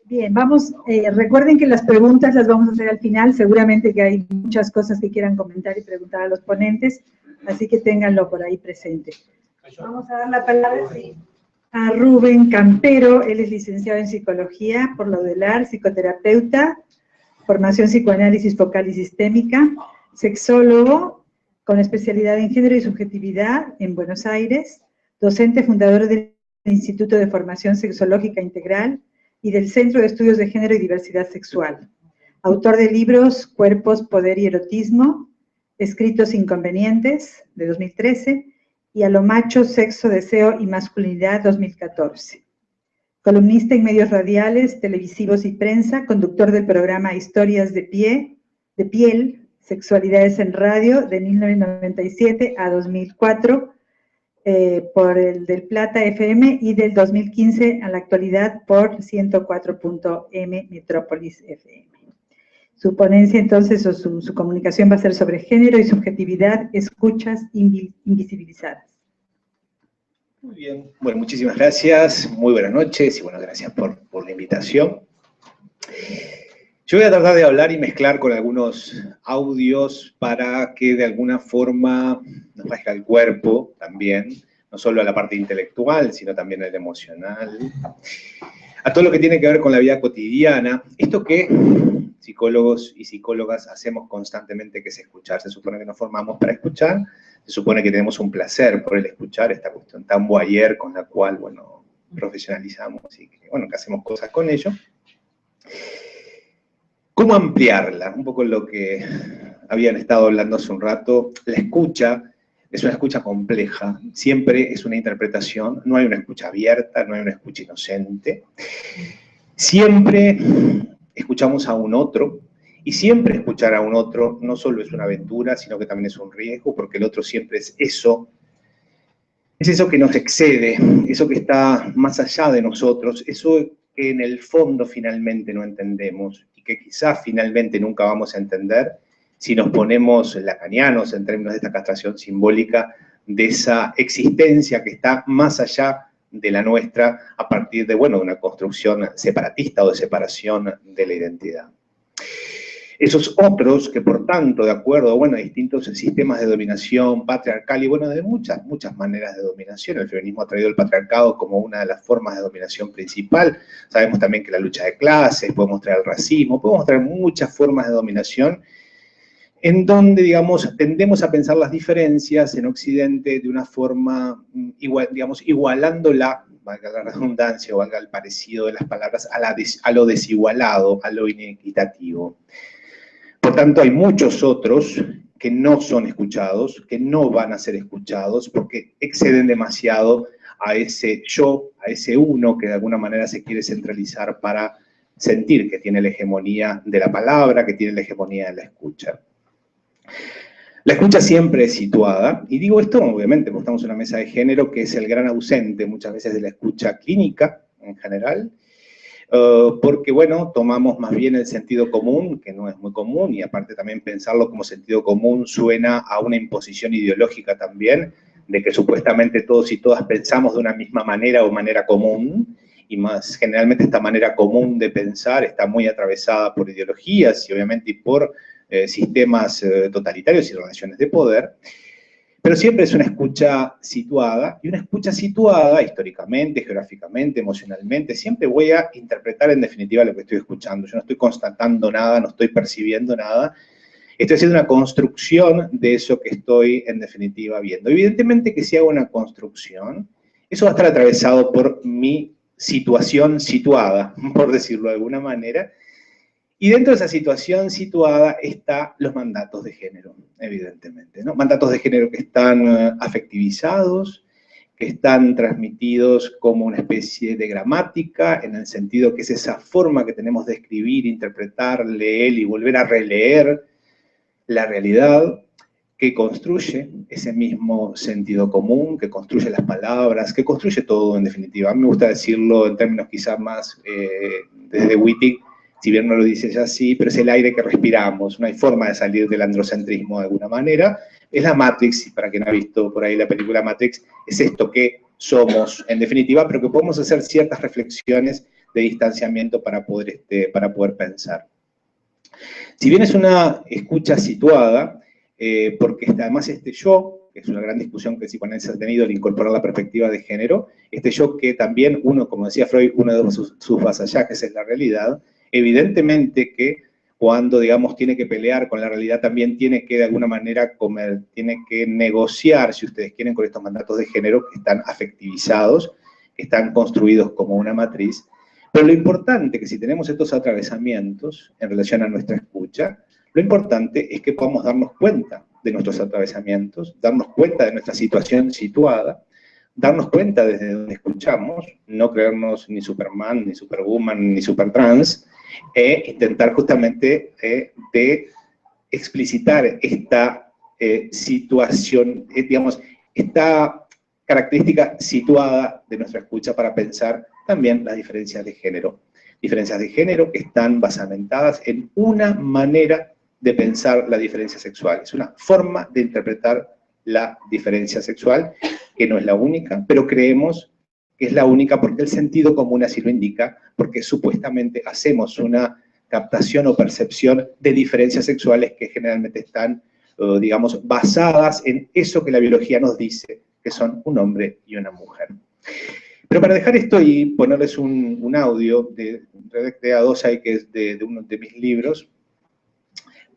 Bien, vamos, recuerden que las preguntas las vamos a hacer al final, seguramente que hay muchas cosas que quieran comentar y preguntar a los ponentes, así que ténganlo por ahí presente. Vamos a dar la palabra a Rubén Campero, él es licenciado en Psicología por la UDELAR, psicoterapeuta, formación psicoanálisis focal y sistémica, sexólogo con especialidad en género y subjetividad en Buenos Aires, docente fundador del Instituto de Formación Sexológica Integral y del Centro de Estudios de Género y Diversidad Sexual. Autor de libros Cuerpos, Poder y Erotismo, Escritos Inconvenientes, de 2013, y A lo macho, sexo, deseo y masculinidad, 2014. Columnista en medios radiales, televisivos y prensa, conductor del programa Historias de Piel, Sexualidades en Radio, de 1997 a 2004, por el del Plata FM, y del 2015 a la actualidad por 104.m Metrópolis FM. Su ponencia entonces, o su comunicación va a ser sobre género y subjetividad, escuchas invisibilizadas. Muy bien, bueno, muchísimas gracias, muy buenas noches y bueno, gracias por la invitación. Yo voy a tratar de hablar y mezclar con algunos audios para que de alguna forma nos vaya al cuerpo también, no solo a la parte intelectual, sino también a la emocional. a todo lo que tiene que ver con la vida cotidiana, esto que psicólogos y psicólogas hacemos constantemente, que es escuchar. Se supone que nos formamos para escuchar, se supone que tenemos un placer por el escuchar, esta cuestión tan voyeur con la cual, bueno, profesionalizamos y que, bueno, que hacemos cosas con ello. ¿Cómo ampliarla? Un poco lo que habían estado hablando hace un rato. La escucha es una escucha compleja, siempre es una interpretación, no hay una escucha abierta, no hay una escucha inocente. Siempre escuchamos a un otro, y siempre escuchar a un otro no solo es una aventura, sino que también es un riesgo, porque el otro siempre es eso que nos excede, eso que está más allá de nosotros, eso que en el fondo finalmente no entendemos, y que quizás finalmente nunca vamos a entender si nos ponemos lacanianos en términos de esta castración simbólica, de esa existencia que está más allá de la nuestra a partir de, bueno, una construcción separatista o de separación de la identidad. Esos otros que, por tanto, de acuerdo, bueno, a distintos sistemas de dominación patriarcal y, bueno, de muchas maneras de dominación, el feminismo ha traído el patriarcado como una de las formas de dominación principal. Sabemos también que la lucha de clases, podemos traer el racismo, podemos traer muchas formas de dominación en donde, digamos, tendemos a pensar las diferencias en Occidente de una forma, digamos, igualándola, valga la redundancia o valga el parecido de las palabras, a lo desigualado, a lo inequitativo. Por tanto, hay muchos otros que no son escuchados, que no van a ser escuchados, porque exceden demasiado a ese yo, a ese uno que de alguna manera se quiere centralizar para sentir que tiene la hegemonía de la palabra, que tiene la hegemonía de la escucha. La escucha siempre es situada, y digo esto obviamente porque estamos en una mesa de género que es el gran ausente muchas veces de la escucha clínica en general, porque, bueno, tomamos más bien el sentido común, que no es muy común, y aparte también pensarlo como sentido común suena a una imposición ideológica también, de que supuestamente todos y todas pensamos de una misma manera o manera común, y más generalmente esta manera común de pensar está muy atravesada por ideologías y obviamente por sistemas totalitarios y relaciones de poder, pero siempre es una escucha situada, y una escucha situada históricamente, geográficamente, emocionalmente, siempre voy a interpretar en definitiva lo que estoy escuchando. Yo no estoy constatando nada, no estoy percibiendo nada, estoy haciendo una construcción de eso que estoy en definitiva viendo. Evidentemente que si hago una construcción, eso va a estar atravesado por mi situación situada, por decirlo de alguna manera, y dentro de esa situación situada están los mandatos de género, evidentemente, ¿no? Mandatos de género que están afectivizados, que están transmitidos como una especie de gramática, en el sentido que es esa forma que tenemos de escribir, interpretar, leer y volver a releer la realidad, que construye ese mismo sentido común, que construye las palabras, que construye todo en definitiva. A mí me gusta decirlo en términos quizás más desde Wittig, si bien no lo dice ya así, pero es el aire que respiramos, no hay forma de salir del androcentrismo de alguna manera. Es la Matrix, y para quien ha visto por ahí la película Matrix, es esto que somos en definitiva, pero que podemos hacer ciertas reflexiones de distanciamiento para poder pensar. Si bien es una escucha situada, porque además este yo, que es una gran discusión que el psicoanálisis ha tenido al incorporar la perspectiva de género, este yo que también uno, como decía Freud, uno de sus vasallajes es la realidad, evidentemente que cuando, digamos, tiene que pelear con la realidad también tiene que de alguna manera tiene que negociar, si ustedes quieren, con estos mandatos de género que están afectivizados, que están construidos como una matriz. Pero lo importante es que si tenemos estos atravesamientos en relación a nuestra escucha, lo importante es que podamos darnos cuenta de nuestros atravesamientos, darnos cuenta de nuestra situación situada, darnos cuenta desde donde escuchamos, no creernos ni Superman, ni Superwoman, ni Supertrans, e intentar justamente de explicitar esta situación, digamos, esta característica situada de nuestra escucha para pensar también las diferencias de género que están basamentadas en una manera de pensar la diferencia sexual. Es una forma de interpretar la diferencia sexual, que no es la única, pero creemos que es la única porque el sentido común así lo indica, porque supuestamente hacemos una captación o percepción de diferencias sexuales que generalmente están, digamos, basadas en eso que la biología nos dice, que son un hombre y una mujer. Pero para dejar esto y ponerles un audio de Redactea 2 ahí, que es de uno de mis libros,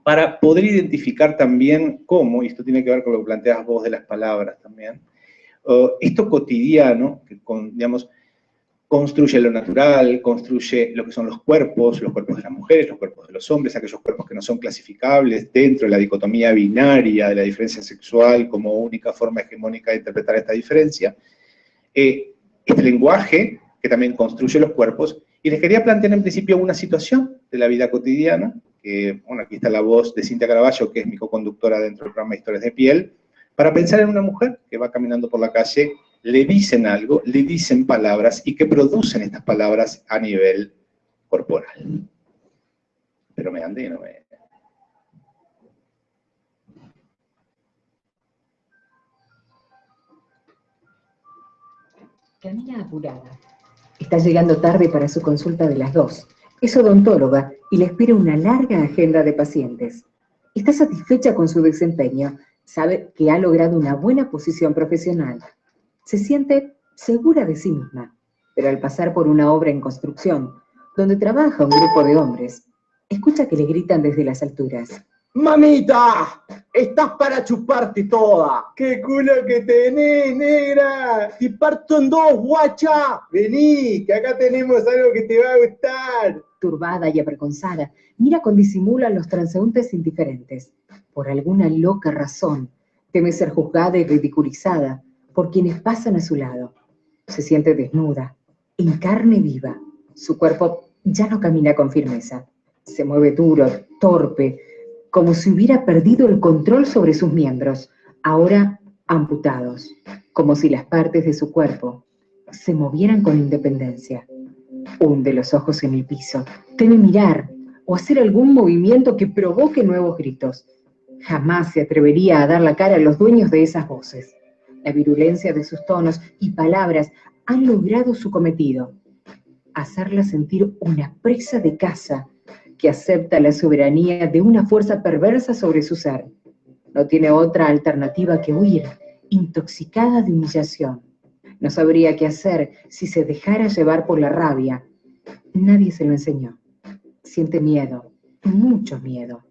para poder identificar también cómo, y esto tiene que ver con lo que planteas vos de las palabras también, esto cotidiano, que digamos, construye lo natural, construye lo que son los cuerpos de las mujeres, los cuerpos de los hombres, aquellos cuerpos que no son clasificables dentro de la dicotomía binaria de la diferencia sexual como única forma hegemónica de interpretar esta diferencia. Este lenguaje que también construye los cuerpos, y les quería plantear en principio una situación de la vida cotidiana, que, bueno, aquí está la voz de Cintia Caraballo, que es mi coconductora dentro del programa Historias de Piel, para pensar en una mujer que va caminando por la calle, le dicen algo, le dicen palabras, y que producen estas palabras a nivel corporal. Pero me andé, no me... Camina apurada. Está llegando tarde para su consulta de las 2. Es odontóloga y le espera una larga agenda de pacientes. Está satisfecha con su desempeño. Sabe que ha logrado una buena posición profesional. Se siente segura de sí misma. Pero al pasar por una obra en construcción, donde trabaja un grupo de hombres, escucha que le gritan desde las alturas: ¡Mamita! ¡Estás para chuparte toda! ¡Qué culo que tenés, negra! ¡Te parto en dos, guacha! Vení, que acá tenemos algo que te va a gustar. Turbada y avergonzada, mira con disimulo a los transeúntes indiferentes. Por alguna loca razón, teme ser juzgada y ridiculizada por quienes pasan a su lado. Se siente desnuda, en carne viva. Su cuerpo ya no camina con firmeza. Se mueve duro, torpe, como si hubiera perdido el control sobre sus miembros, ahora amputados, como si las partes de su cuerpo se movieran con independencia. Hunde los ojos en el piso, teme mirar o hacer algún movimiento que provoque nuevos gritos. Jamás se atrevería a dar la cara a los dueños de esas voces. La virulencia de sus tonos y palabras han logrado su cometido: hacerla sentir una presa de caza que acepta la soberanía de una fuerza perversa sobre su ser. No tiene otra alternativa que huir, intoxicada de humillación. No sabría qué hacer si se dejara llevar por la rabia. Nadie se lo enseñó. Siente miedo, mucho miedo.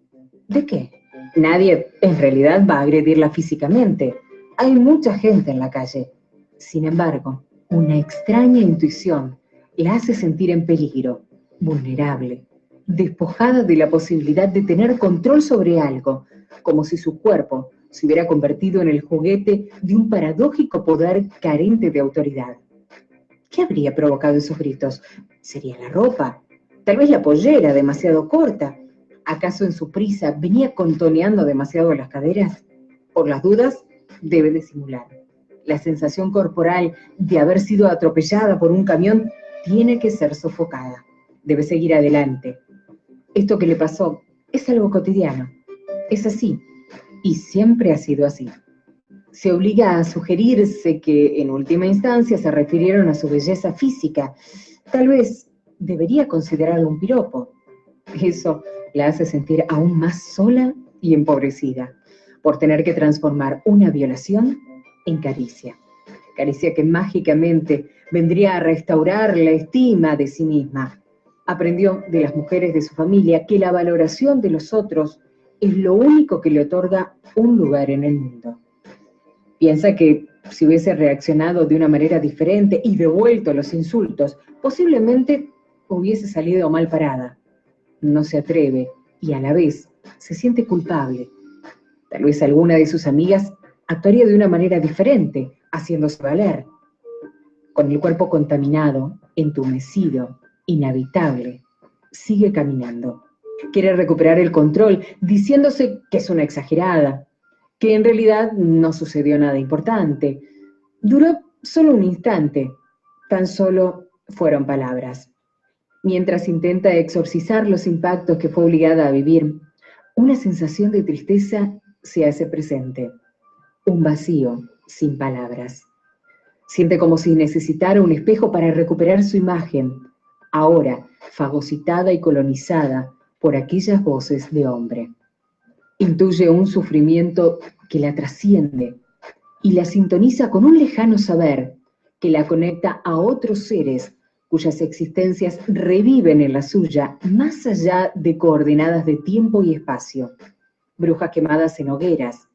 ¿De qué? Nadie en realidad va a agredirla físicamente. Hay mucha gente en la calle. Sin embargo, una extraña intuición la hace sentir en peligro, vulnerable, despojada de la posibilidad de tener control sobre algo, como si su cuerpo se hubiera convertido en el juguete de un paradójico poder carente de autoridad. ¿Qué habría provocado esos gritos? ¿Sería la ropa? Tal vez la pollera, demasiado corta. ¿Acaso en su prisa venía contoneando demasiado las caderas? Por las dudas, debe disimular. La sensación corporal de haber sido atropellada por un camión tiene que ser sofocada. Debe seguir adelante. Esto que le pasó es algo cotidiano. Es así. Y siempre ha sido así. Se obliga a sugerirse que, en última instancia, se refirieron a su belleza física. Tal vez debería considerarlo un piropo. Eso la hace sentir aún más sola y empobrecida, por tener que transformar una violación en caricia. Caricia que mágicamente vendría a restaurar la estima de sí misma. Aprendió de las mujeres de su familia que la valoración de los otros es lo único que le otorga un lugar en el mundo. Piensa que si hubiese reaccionado de una manera diferente y devuelto los insultos, posiblemente hubiese salido mal parada. No se atreve y a la vez se siente culpable. Tal vez alguna de sus amigas actuaría de una manera diferente, haciéndose valer. Con el cuerpo contaminado, entumecido, inhabitable, sigue caminando. Quiere recuperar el control, diciéndose que es una exagerada, que en realidad no sucedió nada importante. Duró solo un instante, tan solo fueron palabras. Mientras intenta exorcizar los impactos que fue obligada a vivir, una sensación de tristeza se hace presente. Un vacío sin palabras. Siente como si necesitara un espejo para recuperar su imagen, ahora fagocitada y colonizada por aquellas voces de hombre. Intuye un sufrimiento que la trasciende y la sintoniza con un lejano saber que la conecta a otros seres cuyas existencias reviven en la suya más allá de coordenadas de tiempo y espacio. Brujas quemadas en hogueras,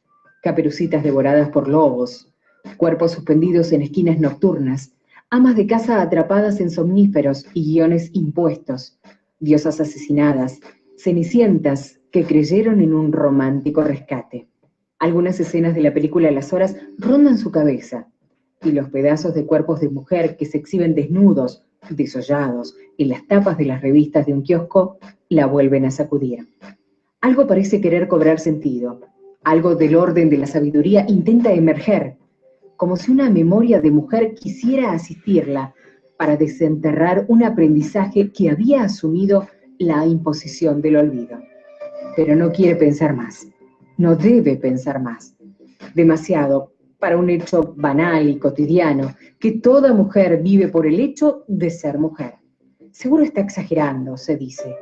caperucitas devoradas por lobos, cuerpos suspendidos en esquinas nocturnas, amas de casa atrapadas en somníferos y guiones impuestos, diosas asesinadas, cenicientas que creyeron en un romántico rescate. Algunas escenas de la película Las Horas rondan su cabeza, y los pedazos de cuerpos de mujer que se exhiben desnudos, desollados, en las tapas de las revistas de un kiosco, la vuelven a sacudir. Algo parece querer cobrar sentido, algo del orden de la sabiduría intenta emerger, como si una memoria de mujer quisiera asistirla para desenterrar un aprendizaje que había asumido la imposición del olvido. Pero no quiere pensar más, no debe pensar más. Demasiado para un hecho banal y cotidiano que toda mujer vive por el hecho de ser mujer. Seguro está exagerando, se dice.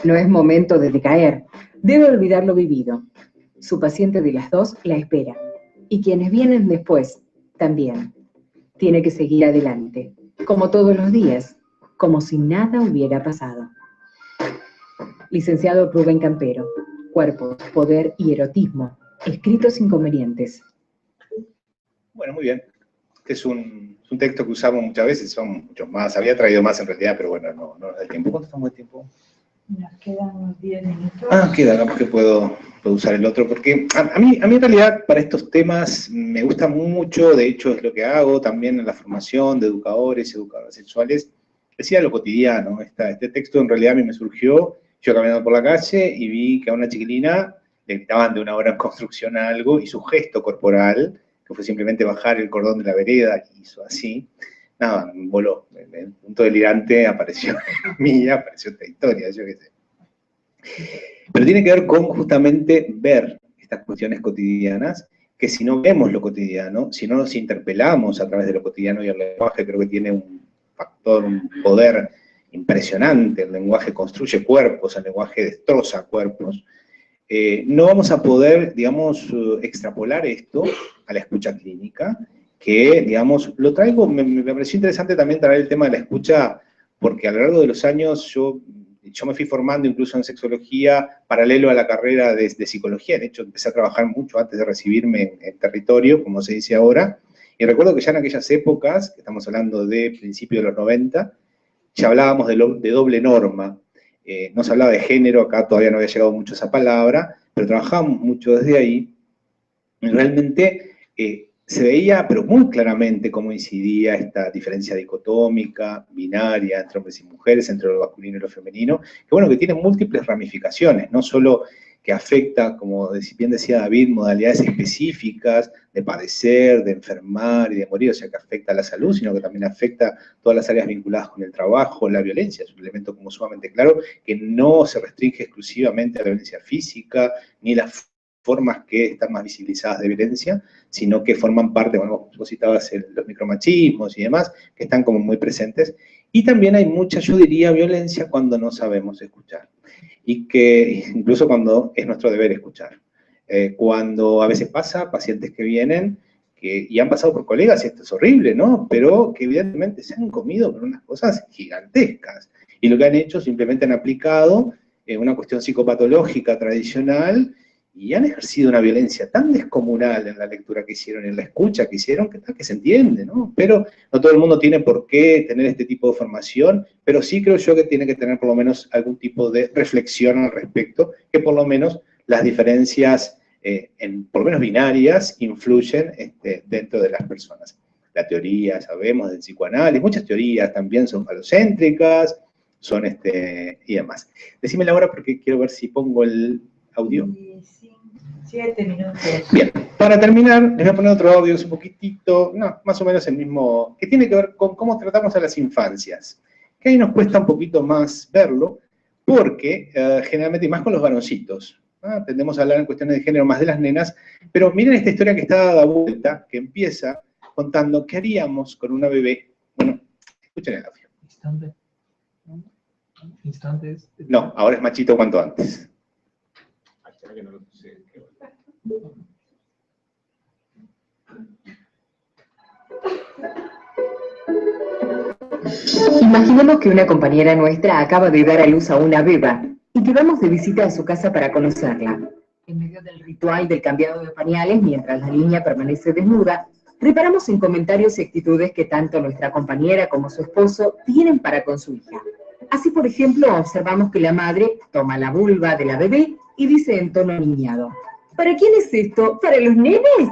No es momento de decaer, debe olvidar lo vivido. Su paciente de las 2 la espera, y quienes vienen después, también. Tiene que seguir adelante, como todos los días, como si nada hubiera pasado. Licenciado Rubén Campero, Cuerpos, Poder y Erotismo, escritos inconvenientes. Bueno, muy bien. Este es un texto que usamos muchas veces, son muchos más. Había traído más en realidad, pero bueno, no nos da el tiempo. ¿Cuánto estamos de tiempo? Nos quedan unos 10 minutos. Queda, capaz que puedo usar el otro, porque a mí en realidad para estos temas me gusta mucho, de hecho es lo que hago también en la formación de educadoras sexuales, decía lo cotidiano. Este texto en realidad a mí me surgió, yo caminando por la calle y vi que a una chiquilina le gritaban de una obra en construcción algo, y su gesto corporal, que fue simplemente bajar el cordón de la vereda, y hizo así, nada, voló. El punto delirante apareció en mí, apareció esta historia, yo qué sé. Pero tiene que ver con justamente ver estas cuestiones cotidianas, que si no vemos lo cotidiano, si no nos interpelamos a través de lo cotidiano y el lenguaje, creo que tiene un factor, un poder impresionante. El lenguaje construye cuerpos, el lenguaje destroza cuerpos. No vamos a poder, digamos, extrapolar esto a la escucha clínica, que, digamos, lo traigo, me pareció interesante también traer el tema de la escucha, porque a lo largo de los años yo me fui formando incluso en sexología paralelo a la carrera de psicología. De hecho, empecé a trabajar mucho antes de recibirme en territorio, como se dice ahora, y recuerdo que ya en aquellas épocas, que estamos hablando de principios de los 90, ya hablábamos de doble norma. No se hablaba de género, acá todavía no había llegado mucho esa palabra, pero trabajábamos mucho desde ahí, y realmente se veía, pero muy claramente, cómo incidía esta diferencia dicotómica, binaria, entre hombres y mujeres, entre lo masculino y lo femenino, que bueno, que tiene múltiples ramificaciones, no solo que afecta, como bien decía David, modalidades específicas de padecer, de enfermar y de morir, o sea, que afecta a la salud, sino que también afecta todas las áreas vinculadas con el trabajo, la violencia. Es un elemento como sumamente claro, que no se restringe exclusivamente a la violencia física, ni las formas que están más visibilizadas de violencia, sino que forman parte, bueno, vos citabas los micromachismos y demás, que están como muy presentes. Y también hay mucha, yo diría, violencia cuando no sabemos escuchar. Y que incluso cuando es nuestro deber escuchar. Cuando a veces pasa, pacientes que vienen y han pasado por colegas, y esto es horrible, ¿no? Pero que evidentemente se han comido por unas cosas gigantescas. Y lo que han hecho, simplemente han aplicado una cuestión psicopatológica tradicional, y han ejercido una violencia tan descomunal en la lectura que hicieron, en la escucha que hicieron, que se entiende, ¿no? Pero no todo el mundo tiene por qué tener este tipo de formación, pero sí creo yo que tiene que tener por lo menos algún tipo de reflexión al respecto, que por lo menos las diferencias, por lo menos binarias, influyen dentro de las personas. La teoría, sabemos, del psicoanálisis, muchas teorías también son falocéntricas, son y demás. Decime la hora porque quiero ver si pongo el audio. 7 minutos. Bien, para terminar, les voy a poner otro audio, es un poquitito, no, más o menos el mismo, que tiene que ver con cómo tratamos a las infancias. Que ahí nos cuesta un poquito más verlo, porque generalmente, y más con los varoncitos, tendemos a hablar en cuestiones de género más de las nenas, pero miren esta historia que está dada vuelta, que empieza contando qué haríamos con una bebé. Bueno, escuchen el audio. Instantes. No, ahora es machito cuanto antes. Que no lo puse. Imaginemos que una compañera nuestra acaba de dar a luz a una beba y que vamos de visita a su casa para conocerla. En medio del ritual del cambiado de pañales, mientras la niña permanece desnuda, reparamos en comentarios y actitudes que tanto nuestra compañera como su esposo tienen para con su hija. Así, por ejemplo, observamos que la madre toma la vulva de la bebé y dice en tono niñado: ¿para quién es esto? ¿Para los nenes?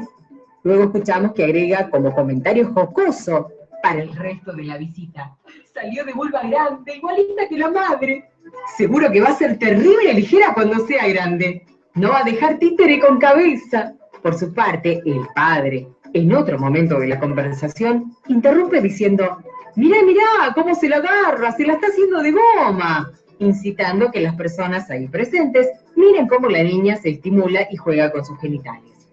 Luego escuchamos que agrega como comentario jocoso para el resto de la visita: salió de vulva grande, igualita que la madre. Seguro que va a ser terrible ligera cuando sea grande. No va a dejar títere con cabeza. Por su parte, el padre, en otro momento de la conversación, interrumpe diciendo: mirá, mirá, cómo se la agarra, se la está haciendo de goma, incitando que las personas ahí presentes miren cómo la niña se estimula y juega con sus genitales.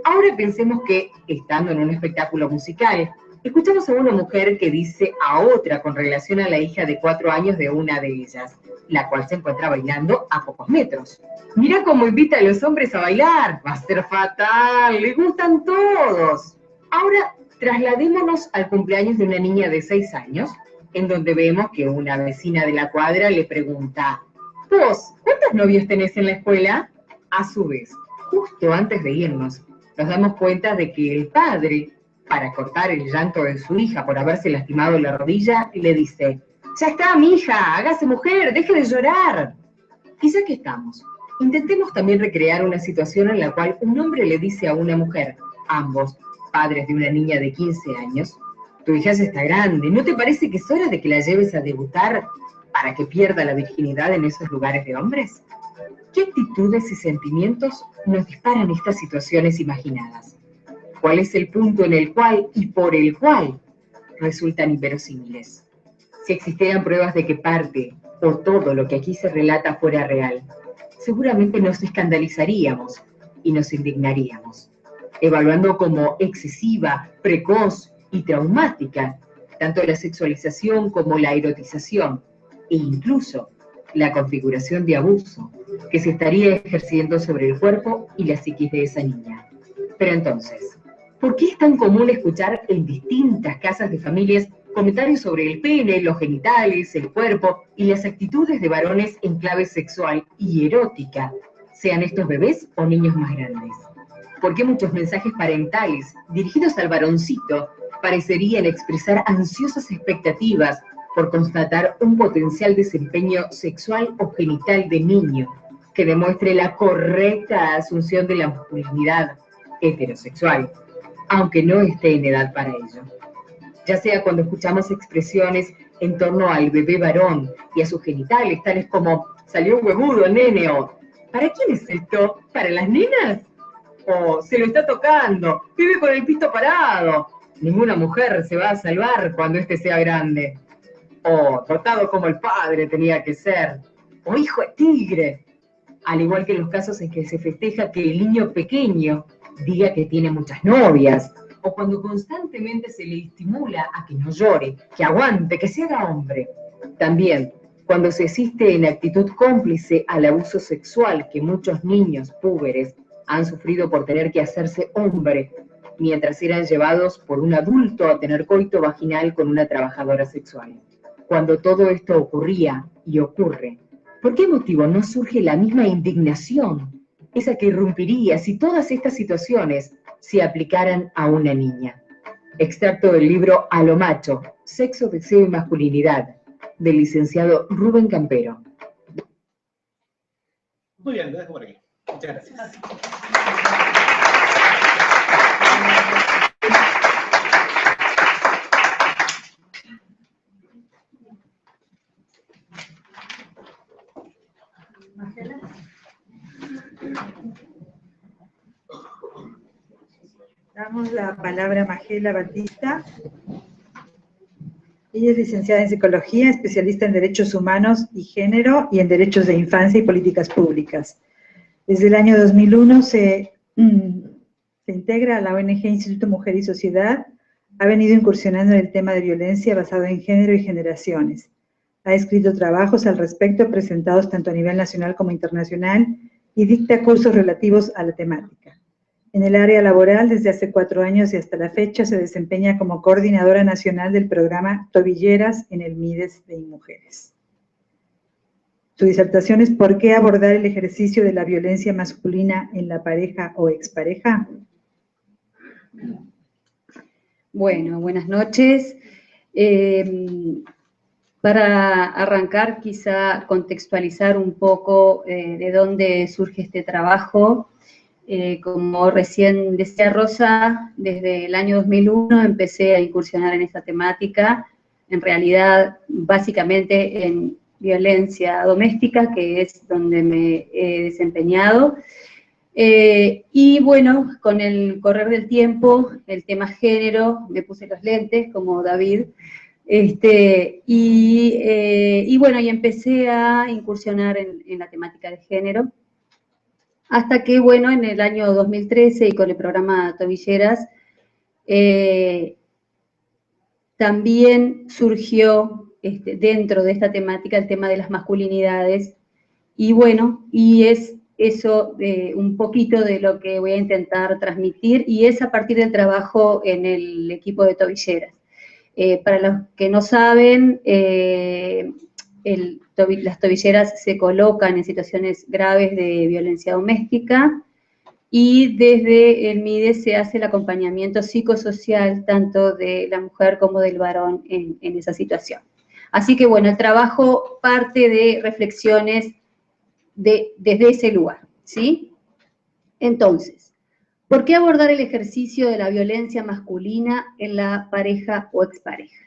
Ahora pensemos que, estando en un espectáculo musical, escuchamos a una mujer que dice a otra con relación a la hija de 4 años de una de ellas, la cual se encuentra bailando a pocos metros. Mira cómo invita a los hombres a bailar, va a ser fatal, le gustan todos. Ahora, trasladémonos al cumpleaños de una niña de 6 años, en donde vemos que una vecina de la cuadra le pregunta: ¿vos cuántos novios tenés en la escuela? A su vez, justo antes de irnos, nos damos cuenta de que el padre, para cortar el llanto de su hija por haberse lastimado la rodilla, le dice: ya está, mija, hágase mujer, deje de llorar. Y ya que estamos, intentemos también recrear una situación en la cual un hombre le dice a una mujer, ambos padres de una niña de 15 años: tu hija ya está grande, ¿no te parece que es hora de que la lleves a debutar para que pierda la virginidad en esos lugares de hombres? ¿Qué actitudes y sentimientos nos disparan estas situaciones imaginadas? ¿Cuál es el punto en el cual y por el cual resultan inverosímiles? Si existieran pruebas de que parte o todo lo que aquí se relata fuera real, seguramente nos escandalizaríamos y nos indignaríamos, evaluando como excesiva, precoz y traumática tanto la sexualización como la erotización e incluso la configuración de abuso que se estaría ejerciendo sobre el cuerpo y la psiquis de esa niña. Pero entonces, ¿por qué es tan común escuchar en distintas casas de familias comentarios sobre el pene, los genitales, el cuerpo y las actitudes de varones en clave sexual y erótica, sean estos bebés o niños más grandes? ¿Por qué muchos mensajes parentales dirigidos al varoncito parecerían expresar ansiosas expectativas por constatar un potencial desempeño sexual o genital de niño que demuestre la correcta asunción de la masculinidad heterosexual, aunque no esté en edad para ello? Ya sea cuando escuchamos expresiones en torno al bebé varón y a sus genitales, tales como salió un huevudo el nene, o ¿para quién es esto? ¿Para las nenas? O se lo está tocando, vive con el pito parado, ninguna mujer se va a salvar cuando este sea grande. O tratado como el padre tenía que ser, o hijo de tigre. Al igual que en los casos en que se festeja que el niño pequeño diga que tiene muchas novias, o cuando constantemente se le estimula a que no llore, que aguante, que se haga hombre. También, cuando se asiste en actitud cómplice al abuso sexual que muchos niños púberes han sufrido por tener que hacerse hombre, mientras eran llevados por un adulto a tener coito vaginal con una trabajadora sexual. Cuando todo esto ocurría y ocurre, ¿por qué motivo no surge la misma indignación, esa que irrumpiría si todas estas situaciones se aplicaran a una niña? Extracto del libro A lo macho, sexo, deseo y masculinidad, del licenciado Rubén Campero. Muy bien, lo dejo por aquí. Muchas gracias. Damos la palabra a Magela Batista. Ella es licenciada en Psicología, especialista en Derechos Humanos y Género y en Derechos de Infancia y Políticas Públicas. Desde el año 2001 se integra a la ONG Instituto Mujer y Sociedad. Ha venido incursionando en el tema de violencia basado en género y generaciones. Ha escrito trabajos al respecto presentados tanto a nivel nacional como internacional y dicta cursos relativos a la temática. En el área laboral, desde hace 4 años y hasta la fecha, se desempeña como coordinadora nacional del programa Tobilleras en el MIDES de InMujeres. Su disertación es ¿por qué abordar el ejercicio de la violencia masculina en la pareja o expareja? Bueno, buenas noches. Para arrancar, quizá contextualizar un poco de dónde surge este trabajo. Como recién decía Rosa, desde el año 2001 empecé a incursionar en esta temática, en realidad básicamente en violencia doméstica, que es donde me he desempeñado. Y bueno, con el correr del tiempo, el tema género, me puse los lentes como David, y bueno, y empecé a incursionar en la temática de género, hasta que, bueno, en el año 2013 y con el programa Tobilleras, también surgió dentro de esta temática el tema de las masculinidades, y bueno, y es eso un poquito de lo que voy a intentar transmitir, y es a partir del trabajo en el equipo de Tobilleras. Para los que no saben, las tobilleras se colocan en situaciones graves de violencia doméstica, y desde el MIDES se hace el acompañamiento psicosocial tanto de la mujer como del varón en esa situación. Así que bueno, el trabajo parte de reflexiones desde ese lugar, ¿sí? Entonces, ¿por qué abordar el ejercicio de la violencia masculina en la pareja o expareja?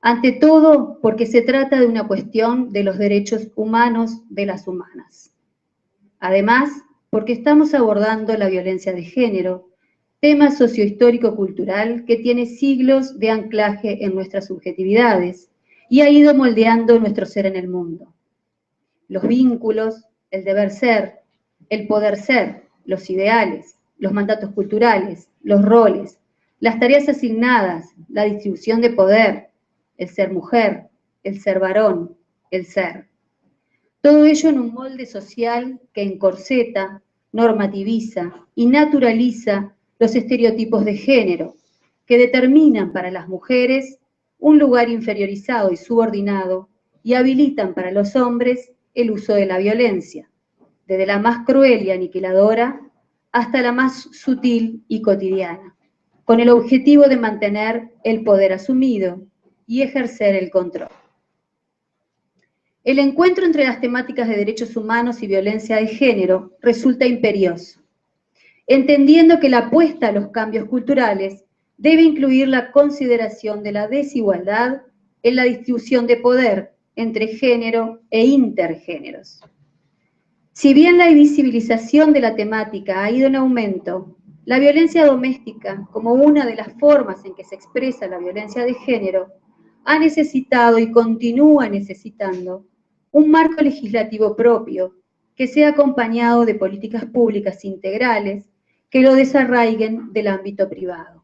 Ante todo, porque se trata de una cuestión de los derechos humanos de las humanas. Además, porque estamos abordando la violencia de género, tema sociohistórico-cultural que tiene siglos de anclaje en nuestras subjetividades y ha ido moldeando nuestro ser en el mundo. Los vínculos, el deber ser, el poder ser, los ideales, los mandatos culturales, los roles, las tareas asignadas, la distribución de poder, el ser mujer, el ser varón, el ser. Todo ello en un molde social que encorseta, normativiza y naturaliza los estereotipos de género que determinan para las mujeres un lugar inferiorizado y subordinado y habilitan para los hombres el uso de la violencia, desde la más cruel y aniquiladora hasta la más sutil y cotidiana, con el objetivo de mantener el poder asumido y ejercer el control. El encuentro entre las temáticas de derechos humanos y violencia de género resulta imperioso, entendiendo que la apuesta a los cambios culturales debe incluir la consideración de la desigualdad en la distribución de poder entre género e intergéneros. Si bien la visibilización de la temática ha ido en aumento, la violencia doméstica, como una de las formas en que se expresa la violencia de género, ha necesitado y continúa necesitando un marco legislativo propio que sea acompañado de políticas públicas integrales que lo desarraiguen del ámbito privado.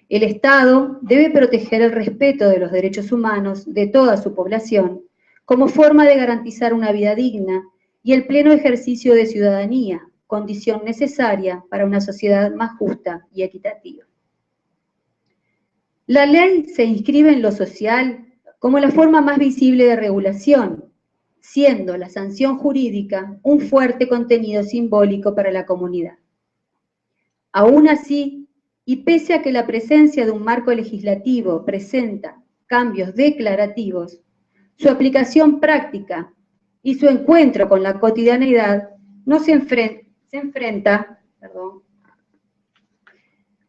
El Estado debe proteger el respeto de los derechos humanos de toda su población como forma de garantizar una vida digna y el pleno ejercicio de ciudadanía, condición necesaria para una sociedad más justa y equitativa. La ley se inscribe en lo social como la forma más visible de regulación, siendo la sanción jurídica un fuerte contenido simbólico para la comunidad. Aún así, y pese a que la presencia de un marco legislativo presenta cambios declarativos, su aplicación práctica y su encuentro con la cotidianeidad no se enfrenta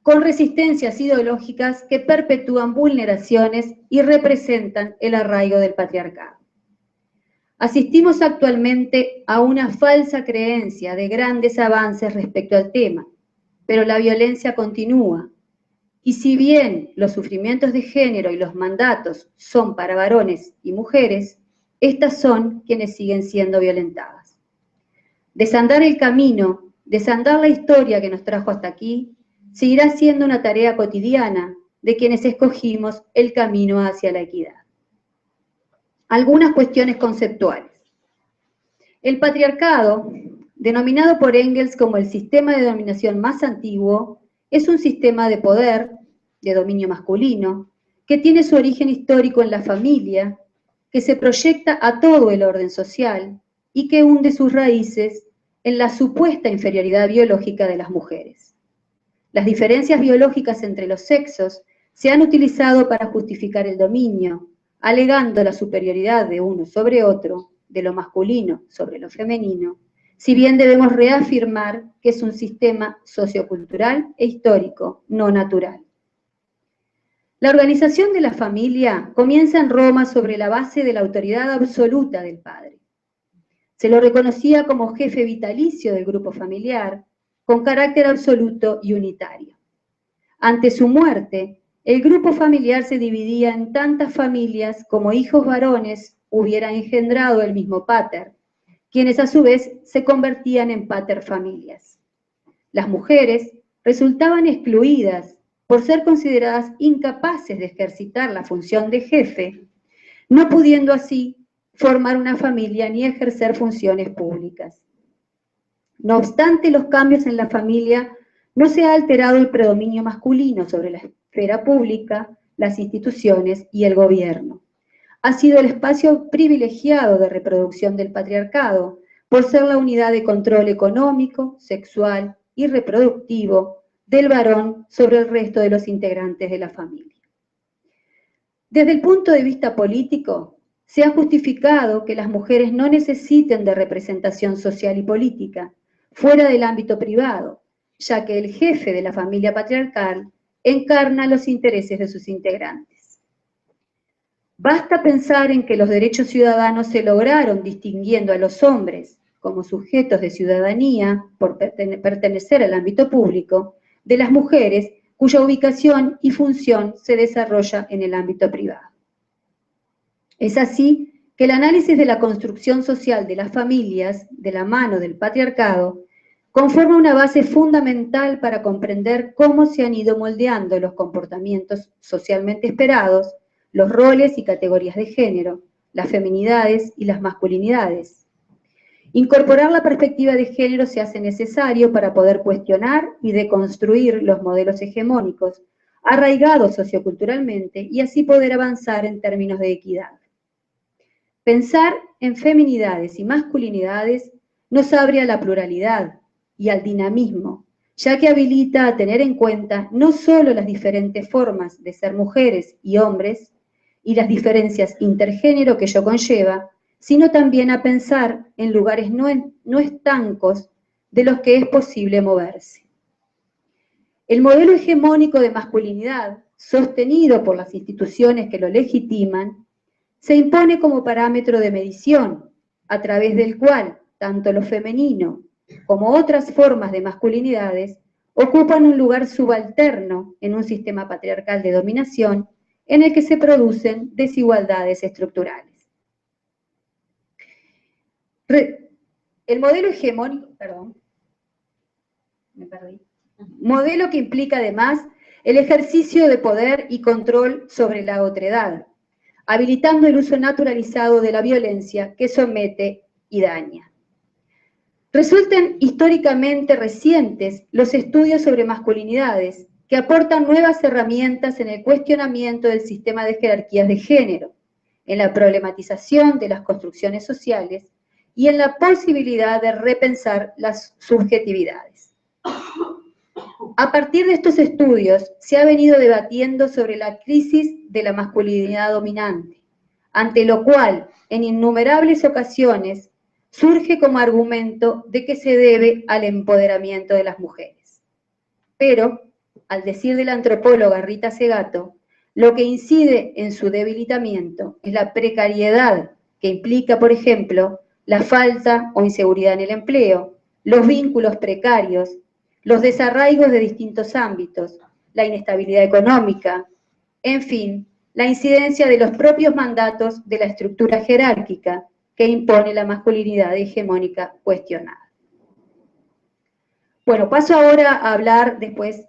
con resistencias ideológicas que perpetúan vulneraciones y representan el arraigo del patriarcado. Asistimos actualmente a una falsa creencia de grandes avances respecto al tema, pero la violencia continúa, y si bien los sufrimientos de género y los mandatos son para varones y mujeres, estas son quienes siguen siendo violentadas. Desandar el camino, desandar la historia que nos trajo hasta aquí, seguirá siendo una tarea cotidiana de quienes escogimos el camino hacia la equidad. Algunas cuestiones conceptuales. El patriarcado, denominado por Engels como el sistema de dominación más antiguo, es un sistema de poder, de dominio masculino, que tiene su origen histórico en la familia, que se proyecta a todo el orden social y que hunde sus raíces en la supuesta inferioridad biológica de las mujeres. Las diferencias biológicas entre los sexos se han utilizado para justificar el dominio, alegando la superioridad de uno sobre otro, de lo masculino sobre lo femenino, si bien debemos reafirmar que es un sistema sociocultural e histórico, no natural. La organización de la familia comienza en Roma sobre la base de la autoridad absoluta del padre. Se lo reconocía como jefe vitalicio del grupo familiar, con carácter absoluto y unitario. Ante su muerte, el grupo familiar se dividía en tantas familias como hijos varones hubieran engendrado el mismo pater, quienes a su vez se convertían en paterfamilias. Las mujeres resultaban excluidas por ser consideradas incapaces de ejercitar la función de jefe, no pudiendo así formar una familia ni ejercer funciones públicas. No obstante los cambios en la familia, no se ha alterado el predominio masculino sobre la esfera pública, las instituciones y el gobierno. Ha sido el espacio privilegiado de reproducción del patriarcado, por ser la unidad de control económico, sexual y reproductivo del varón sobre el resto de los integrantes de la familia. Desde el punto de vista político, se ha justificado que las mujeres no necesiten de representación social y política, fuera del ámbito privado, ya que el jefe de la familia patriarcal encarna los intereses de sus integrantes. Basta pensar en que los derechos ciudadanos se lograron distinguiendo a los hombres como sujetos de ciudadanía por pertenecer al ámbito público, de las mujeres cuya ubicación y función se desarrolla en el ámbito privado. Es así que el análisis de la construcción social de las familias, de la mano del patriarcado, conforma una base fundamental para comprender cómo se han ido moldeando los comportamientos socialmente esperados, los roles y categorías de género, las feminidades y las masculinidades. Incorporar la perspectiva de género se hace necesario para poder cuestionar y deconstruir los modelos hegemónicos, arraigados socioculturalmente, y así poder avanzar en términos de equidad. Pensar en feminidades y masculinidades nos abre a la pluralidad y al dinamismo, ya que habilita a tener en cuenta no solo las diferentes formas de ser mujeres y hombres y las diferencias intergénero que ello conlleva, sino también a pensar en lugares no estancos de los que es posible moverse. El modelo hegemónico de masculinidad, sostenido por las instituciones que lo legitiman, se impone como parámetro de medición, a través del cual tanto lo femenino como otras formas de masculinidades ocupan un lugar subalterno en un sistema patriarcal de dominación en el que se producen desigualdades estructurales. El modelo hegemónico, modelo que implica además el ejercicio de poder y control sobre la otredad, habilitando el uso naturalizado de la violencia que somete y daña. Resultan históricamente recientes los estudios sobre masculinidades que aportan nuevas herramientas en el cuestionamiento del sistema de jerarquías de género, en la problematización de las construcciones sociales y en la posibilidad de repensar las subjetividades. A partir de estos estudios se ha venido debatiendo sobre la crisis de la masculinidad dominante, ante lo cual, en innumerables ocasiones, surge como argumento de que se debe al empoderamiento de las mujeres. Pero, al decir de la antropóloga Rita Segato, lo que incide en su debilitamiento es la precariedad que implica, por ejemplo, la falta o inseguridad en el empleo, los vínculos precarios, los desarraigos de distintos ámbitos, la inestabilidad económica, en fin, la incidencia de los propios mandatos de la estructura jerárquica que impone la masculinidad hegemónica cuestionada. Bueno, paso ahora a hablar, después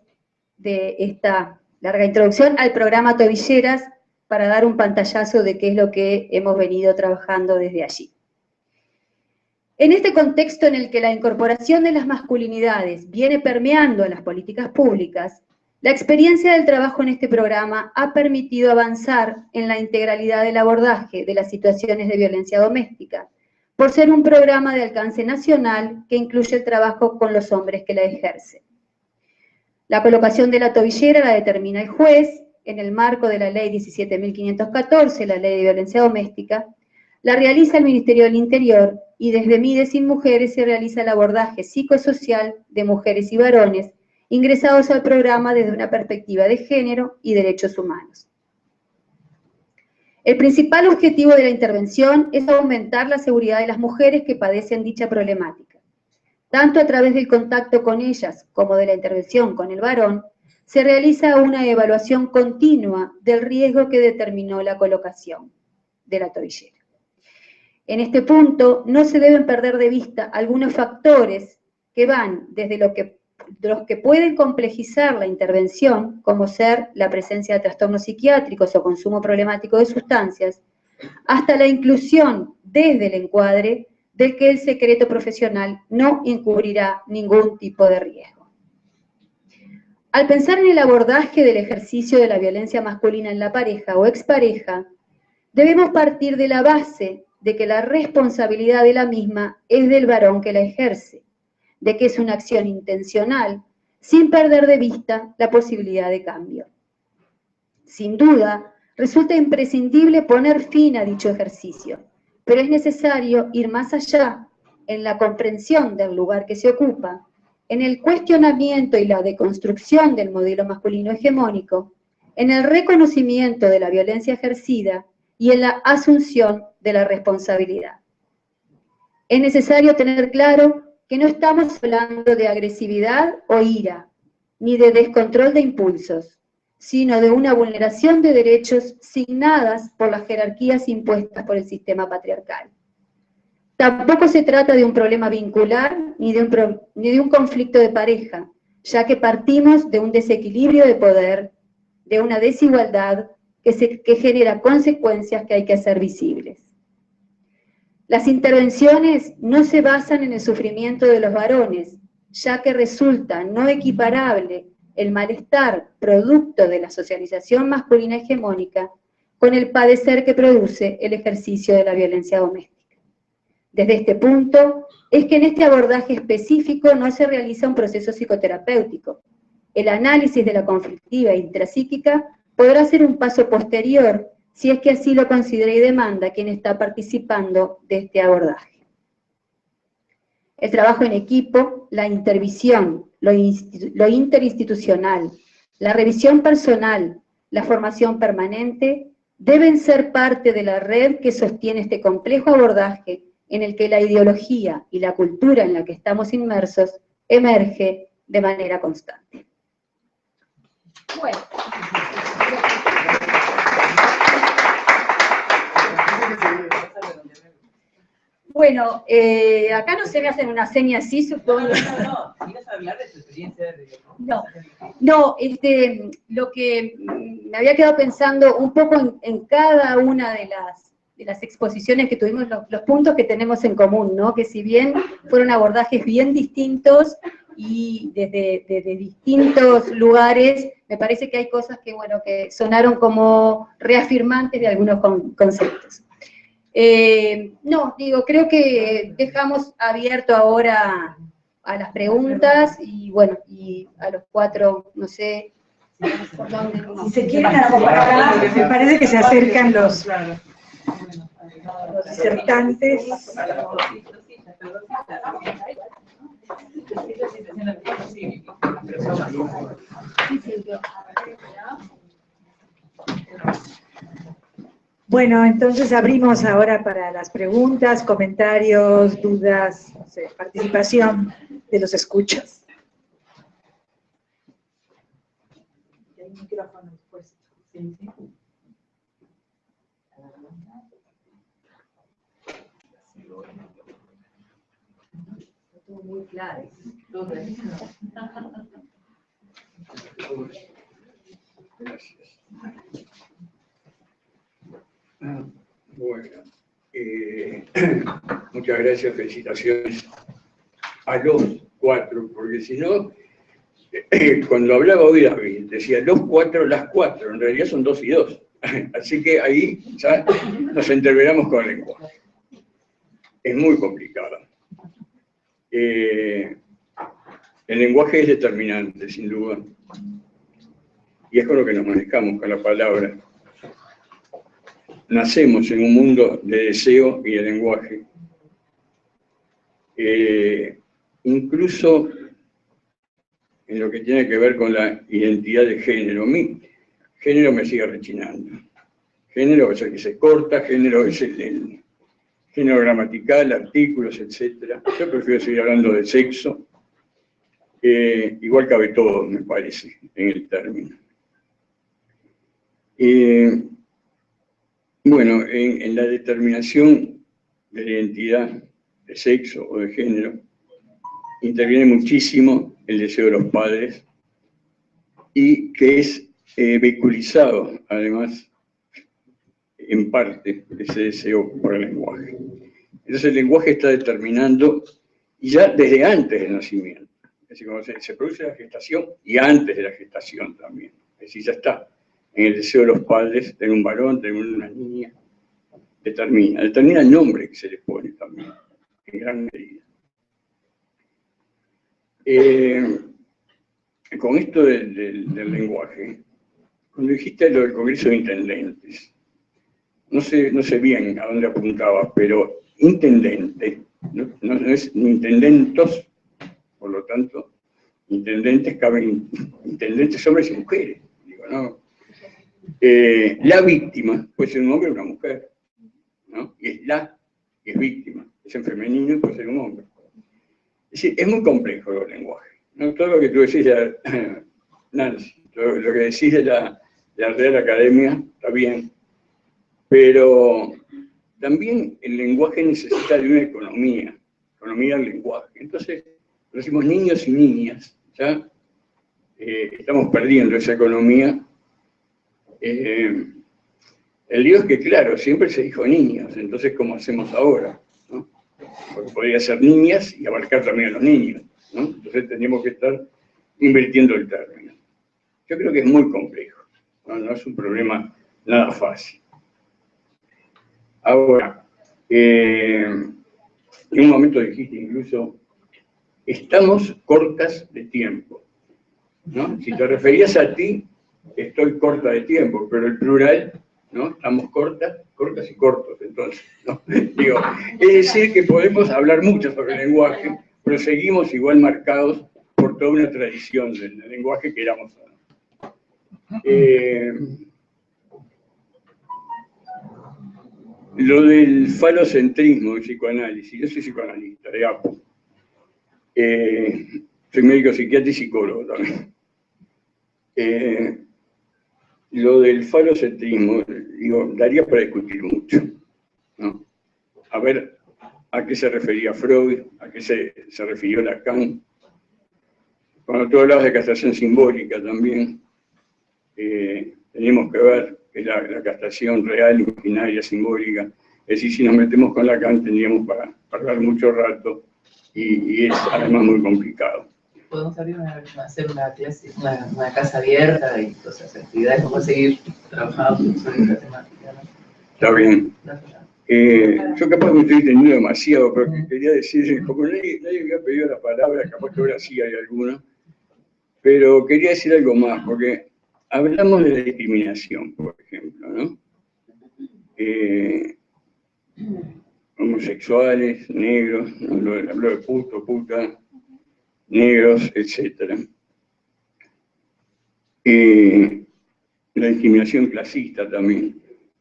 de esta larga introducción, al programa Tobilleras, para dar un pantallazo de qué es lo que hemos venido trabajando desde allí. En este contexto en el que la incorporación de las masculinidades viene permeando a las políticas públicas, la experiencia del trabajo en este programa ha permitido avanzar en la integralidad del abordaje de las situaciones de violencia doméstica, por ser un programa de alcance nacional que incluye el trabajo con los hombres que la ejercen. La colocación de la tobillera la determina el juez en el marco de la Ley 17.514, la Ley de Violencia Doméstica, la realiza el Ministerio del Interior y desde MIDE Sin Mujeres se realiza el abordaje psicosocial de mujeres y varones ingresados al programa desde una perspectiva de género y derechos humanos. El principal objetivo de la intervención es aumentar la seguridad de las mujeres que padecen dicha problemática. Tanto a través del contacto con ellas como de la intervención con el varón, se realiza una evaluación continua del riesgo que determinó la colocación de la tobillera. En este punto no se deben perder de vista algunos factores que van desde los que pueden complejizar la intervención, como ser la presencia de trastornos psiquiátricos o consumo problemático de sustancias, hasta la inclusión desde el encuadre del que el secreto profesional no encubrirá ningún tipo de riesgo. Al pensar en el abordaje del ejercicio de la violencia masculina en la pareja o expareja, debemos partir de la base de que la responsabilidad de la misma es del varón que la ejerce, de que es una acción intencional, sin perder de vista la posibilidad de cambio. Sin duda, resulta imprescindible poner fin a dicho ejercicio, pero es necesario ir más allá en la comprensión del lugar que se ocupa, en el cuestionamiento y la deconstrucción del modelo masculino hegemónico, en el reconocimiento de la violencia ejercida y en la asunción de la responsabilidad. Es necesario tener claro que no estamos hablando de agresividad o ira, ni de descontrol de impulsos, sino de una vulneración de derechos signadas por las jerarquías impuestas por el sistema patriarcal. Tampoco se trata de un problema vincular ni de un conflicto de pareja, ya que partimos de un desequilibrio de poder, de una desigualdad que genera consecuencias que hay que hacer visibles. Las intervenciones no se basan en el sufrimiento de los varones, ya que resulta no equiparable el malestar producto de la socialización masculina hegemónica con el padecer que produce el ejercicio de la violencia doméstica. Desde este punto, es que en este abordaje específico no se realiza un proceso psicoterapéutico. El análisis de la conflictiva intrapsíquica podrá ser un paso posterior si es que así lo considera y demanda quien está participando de este abordaje. El trabajo en equipo, la intervisión, lo interinstitucional, la revisión personal, la formación permanente, deben ser parte de la red que sostiene este complejo abordaje en el que la ideología y la cultura en la que estamos inmersos emerge de manera constante. Bueno. Bueno, acá no se me hacen una seña así, supongo. No, ¿ibas a hablar de tu experiencia? No, lo que me había quedado pensando un poco en cada una de las exposiciones que tuvimos, los puntos que tenemos en común, ¿no? Que si bien fueron abordajes bien distintos y desde distintos lugares, me parece que hay cosas que, bueno, que sonaron como reafirmantes de algunos conceptos. No, digo, creo que dejamos abierto ahora a las preguntas y bueno, y a los cuatro, no sé por dónde. Si se quieren acoplar, me parece que se acercan los disertantes. Bueno, entonces abrimos ahora para las preguntas, comentarios, dudas, no sé, participación de los escuchas. Hay un micrófono puesto. Sí, sí. Todo muy claro. Bueno, Muchas gracias, felicitaciones a los 4, porque si no, cuando hablaba hoy David, decía los 4, las 4, en realidad son 2 y 2. Así que ahí ya nos entreveramos con el lenguaje. Es muy complicado. El lenguaje es determinante, sin duda. Y es con lo que nos manejamos, con la palabra. Nacemos en un mundo de deseo y de lenguaje. Incluso en lo que tiene que ver con la identidad de género. Mi género me sigue rechinando. Género es el que se corta, género es el género gramatical, artículos, etc. Yo prefiero seguir hablando de sexo. Igual cabe todo, me parece, en el término. Bueno, en la determinación de la identidad de sexo o de género, interviene muchísimo el deseo de los padres y que es vehiculizado, además, en parte, ese deseo por el lenguaje. Entonces el lenguaje está determinando ya desde antes del nacimiento. Es decir, cuando se produce la gestación y antes de la gestación también. Es decir, ya está en el deseo de los padres, tener un varón, tener una niña. Determina el nombre que se les pone también, en gran medida. Con esto del lenguaje, cuando dijiste lo del Congreso de Intendentes, no sé bien a dónde apuntaba, pero intendente, no es ni intendentos, por lo tanto, intendentes caben intendentes hombres y mujeres. Digo, no. La víctima puede ser un hombre o una mujer, ¿no? Y es víctima, es en femenino y puede ser un hombre. Es decir, es muy complejo el lenguaje, ¿no? Todo lo que tú decís, Nancy, lo que decís de la Real Academia, está bien, pero también el lenguaje necesita de una economía del lenguaje. Entonces, decimos niños y niñas, ya estamos perdiendo esa economía. El lío es que, claro, siempre se dijo niños, entonces, ¿cómo hacemos ahora? ¿No? Porque podría ser niñas y abarcar también a los niños, ¿no? Entonces tendríamos que estar invirtiendo el término. Yo creo que es muy complejo, no es un problema nada fácil. Ahora, en un momento dijiste incluso, estamos cortas de tiempo, ¿no? Si te referías a ti, estoy corta de tiempo, pero el plural, ¿no? Estamos cortas y cortos, entonces, ¿no? Digo, es decir que podemos hablar mucho sobre el lenguaje, pero seguimos igual marcados por toda una tradición del lenguaje que éramos. Lo del falocentrismo del psicoanálisis, yo soy psicoanalista, de APO. Soy médico psiquiatra y psicólogo también. Lo del falocentrismo, digo, daría para discutir mucho, ¿no? A ver a qué se refería Freud, a qué se refirió Lacan. Cuando tú hablabas de castración simbólica también, tenemos que ver que la castración real, imaginaria, simbólica, es decir, si nos metemos con Lacan tendríamos para hablar mucho rato y es además muy complicado. Podemos hacer una clase, una casa abierta y cosas, actividades, como seguir trabajando sobre esta temática, ¿no? Está bien. Yo capaz me estoy teniendo demasiado, pero quería decir, como nadie me había pedido la palabra, capaz que ahora sí hay alguna, pero quería decir algo más, porque hablamos de la discriminación, por ejemplo, ¿no? Homosexuales, negros, ¿no? Hablo de puto, puta, negros, etc. La discriminación clasista también.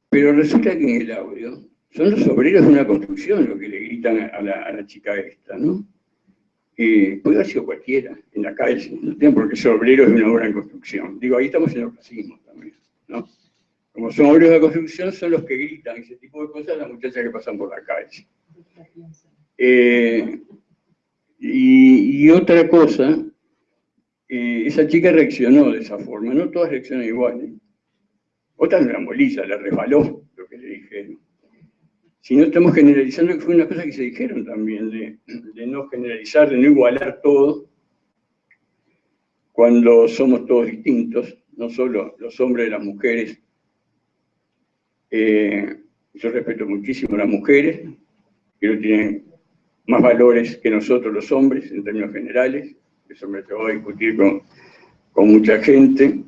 Pero resulta que en el audio son los obreros de una construcción lo que le gritan a la chica esta, ¿no? Puede haber sido cualquiera, en la calle, no tienen por qué ser obreros de una obra en construcción. Digo, ahí estamos en el clasismo también, ¿no? Como son obreros de la construcción, son los que gritan ese tipo de cosas a las muchachas que pasan por la calle. Y otra cosa, esa chica reaccionó de esa forma, no todas reaccionan igual. Otra en una molilla, le resbaló lo que le dijeron. Si no estamos generalizando, que fue una cosa que se dijeron también, de no generalizar, de no igualar todo, cuando somos todos distintos, no solo los hombres y las mujeres. Yo respeto muchísimo a las mujeres, que no tienen más valores que nosotros los hombres, en términos generales. Eso me llevó a discutir con mucha gente.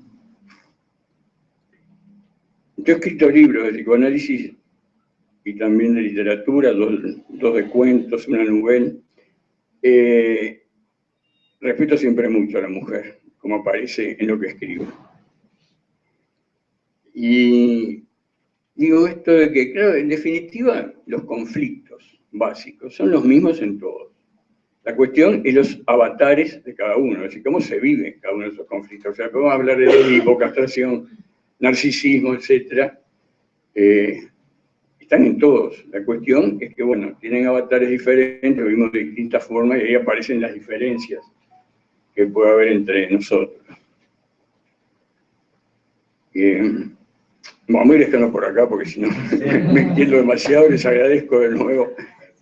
Yo he escrito libros de psicoanálisis y también de literatura, dos de cuentos, una novela. Respeto siempre mucho a la mujer, como aparece en lo que escribo. Y digo esto de que, claro, en definitiva, los conflictos básicos son los mismos en todos. La cuestión es los avatares de cada uno, es decir, cómo se vive cada uno de esos conflictos. O sea, podemos hablar de Edipo, castración, narcisismo, etc. Están en todos. La cuestión es que, bueno, tienen avatares diferentes, lo vimos de distintas formas y ahí aparecen las diferencias que puede haber entre nosotros. Vamos a ir estando por acá porque si no me entiendo demasiado, les agradezco de nuevo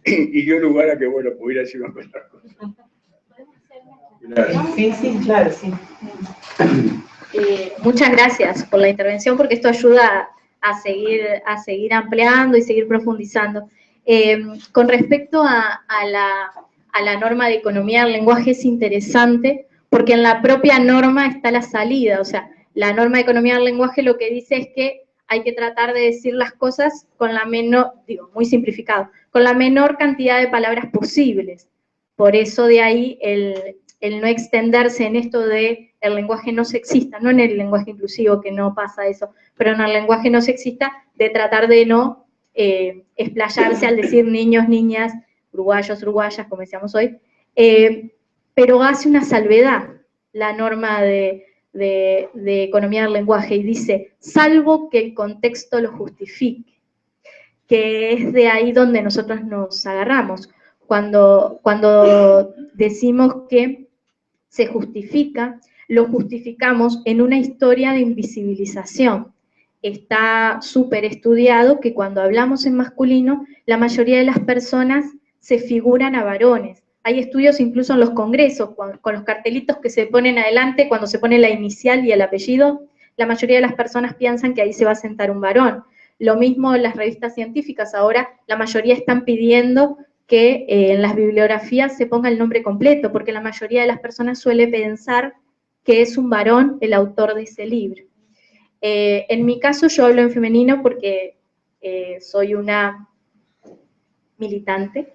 y dio lugar a que, bueno, pudiera decir unas otras cosas. Sí, sí, claro, sí. Muchas gracias por la intervención porque esto ayuda a seguir ampliando y seguir profundizando. Con respecto a la norma de economía del lenguaje es interesante porque en la propia norma está la salida, o sea, la norma de economía del lenguaje lo que dice es que hay que tratar de decir las cosas con la menor, digo, muy simplificado, con la menor cantidad de palabras posibles. Por eso de ahí el no extenderse en esto de el lenguaje no sexista, no en el lenguaje inclusivo, que no pasa eso, pero en el lenguaje no sexista, de tratar de no explayarse al decir niños, niñas, uruguayos, uruguayas, como decíamos hoy, pero hace una salvedad la norma de economía del lenguaje y dice, salvo que el contexto lo justifique, que es de ahí donde nosotros nos agarramos. Cuando decimos que se justifica, lo justificamos en una historia de invisibilización. Está súper estudiado que cuando hablamos en masculino, la mayoría de las personas se figuran a varones. Hay estudios incluso en los congresos, con los cartelitos que se ponen adelante, cuando se pone la inicial y el apellido, la mayoría de las personas piensan que ahí se va a sentar un varón. Lo mismo en las revistas científicas, ahora la mayoría están pidiendo que en las bibliografías se ponga el nombre completo, porque la mayoría de las personas suele pensar que es un varón el autor de ese libro. En mi caso yo hablo en femenino porque soy una militante,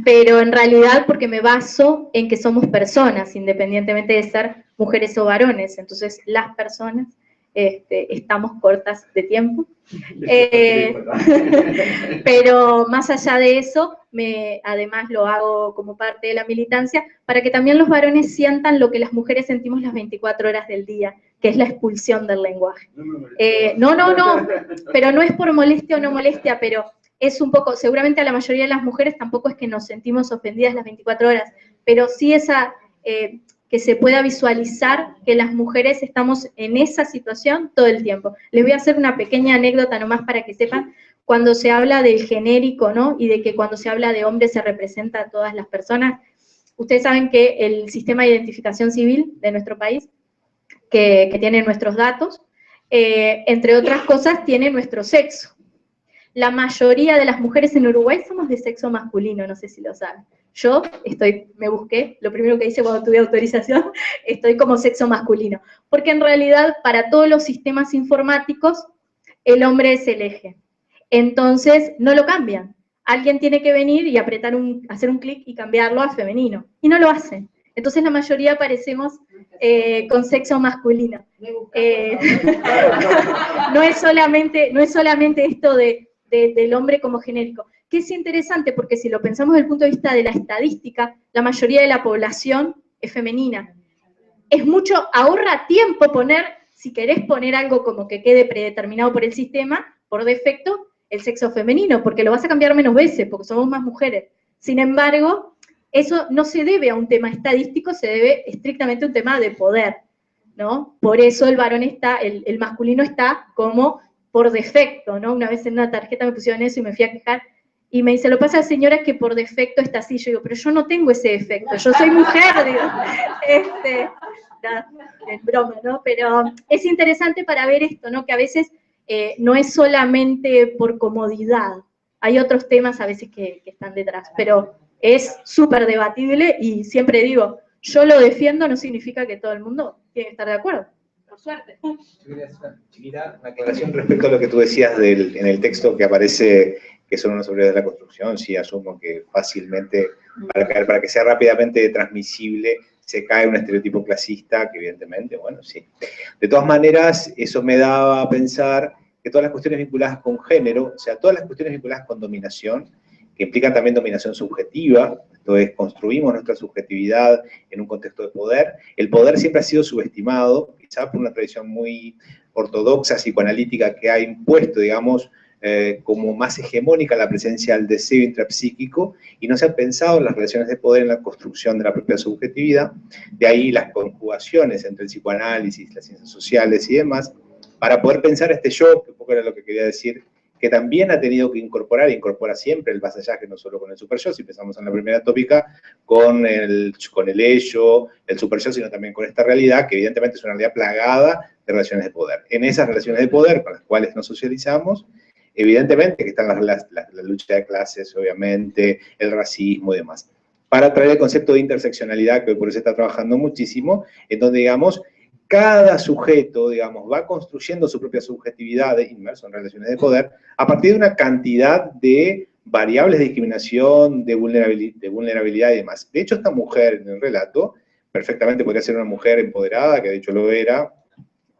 pero en realidad porque me baso en que somos personas, independientemente de ser mujeres o varones, entonces las personas estamos cortas de tiempo. Pero más allá de eso, además lo hago como parte de la militancia, para que también los varones sientan lo que las mujeres sentimos las 24 horas del día, que es la expulsión del lenguaje. No, pero no es por molestia o no molestia, pero es un poco, seguramente a la mayoría de las mujeres tampoco es que nos sentimos ofendidas las 24 horas, pero sí esa, que se pueda visualizar que las mujeres estamos en esa situación todo el tiempo. Les voy a hacer una pequeña anécdota nomás para que sepan, cuando se habla del genérico, ¿no? Y de que cuando se habla de hombres se representa a todas las personas, ustedes saben que el sistema de identificación civil de nuestro país, que tiene nuestros datos, entre otras cosas, tiene nuestro sexo. La mayoría de las mujeres en Uruguay somos de sexo masculino, no sé si lo saben. Yo me busqué, lo primero que hice cuando tuve autorización, estoy como sexo masculino. Porque en realidad, para todos los sistemas informáticos, el hombre es el eje. Entonces, no lo cambian. Alguien tiene que venir y hacer un clic y cambiarlo a femenino. Y no lo hacen. Entonces, la mayoría aparecemos con sexo masculino. No es solamente esto del hombre como genérico, que es interesante porque si lo pensamos desde el punto de vista de la estadística, la mayoría de la población es femenina. Ahorra tiempo si querés poner algo como que quede predeterminado por el sistema, por defecto, el sexo femenino, porque lo vas a cambiar menos veces, porque somos más mujeres. Sin embargo, eso no se debe a un tema estadístico, se debe estrictamente a un tema de poder, ¿no? Por eso el varón el masculino está como por defecto, ¿no? Una vez en una tarjeta me pusieron eso y me fui a quejar, Y me dice, lo pasa, señora, que por defecto está así. Yo digo, pero yo no tengo ese defecto, yo soy mujer, digo. Es broma, ¿no? Pero es interesante para ver esto, ¿no? Que a veces no es solamente por comodidad, hay otros temas a veces que están detrás, pero es súper debatible y siempre digo, yo lo defiendo, no significa que todo el mundo tiene que estar de acuerdo. Por suerte. Yo quería hacer una chiquita aclaración respecto a lo que tú decías en el texto que aparece que son unos obreros de la construcción. Sí, asumo que fácilmente, para que sea rápidamente transmisible, se cae un estereotipo clasista, que evidentemente, bueno, sí. De todas maneras, eso me daba a pensar que todas las cuestiones vinculadas con género, o sea, todas las cuestiones vinculadas con dominación, que implican también dominación subjetiva, entonces construimos nuestra subjetividad en un contexto de poder. El poder siempre ha sido subestimado, quizás por una tradición muy ortodoxa, psicoanalítica, que ha impuesto, digamos, como más hegemónica la presencia del deseo intrapsíquico, y no se han pensado en las relaciones de poder en la construcción de la propia subjetividad. De ahí las conjugaciones entre el psicoanálisis, las ciencias sociales y demás, para poder pensar este yo, que un poco era lo que quería decir, que también ha tenido que incorporar, e incorpora siempre el vasallaje, no solo con el super yo, si pensamos en la primera tópica, con el ello, el super yo, sino también con esta realidad, que evidentemente es una realidad plagada de relaciones de poder. En esas relaciones de poder, con las cuales nos socializamos, evidentemente que están la lucha de clases, obviamente, el racismo y demás. Para traer el concepto de interseccionalidad, que hoy por eso se está trabajando muchísimo, en donde, digamos, cada sujeto, digamos, va construyendo su propia subjetividad inmerso en relaciones de poder a partir de una cantidad de variables de discriminación, de vulnerabilidad y demás. De hecho, esta mujer en el relato perfectamente podría ser una mujer empoderada, que de hecho lo era,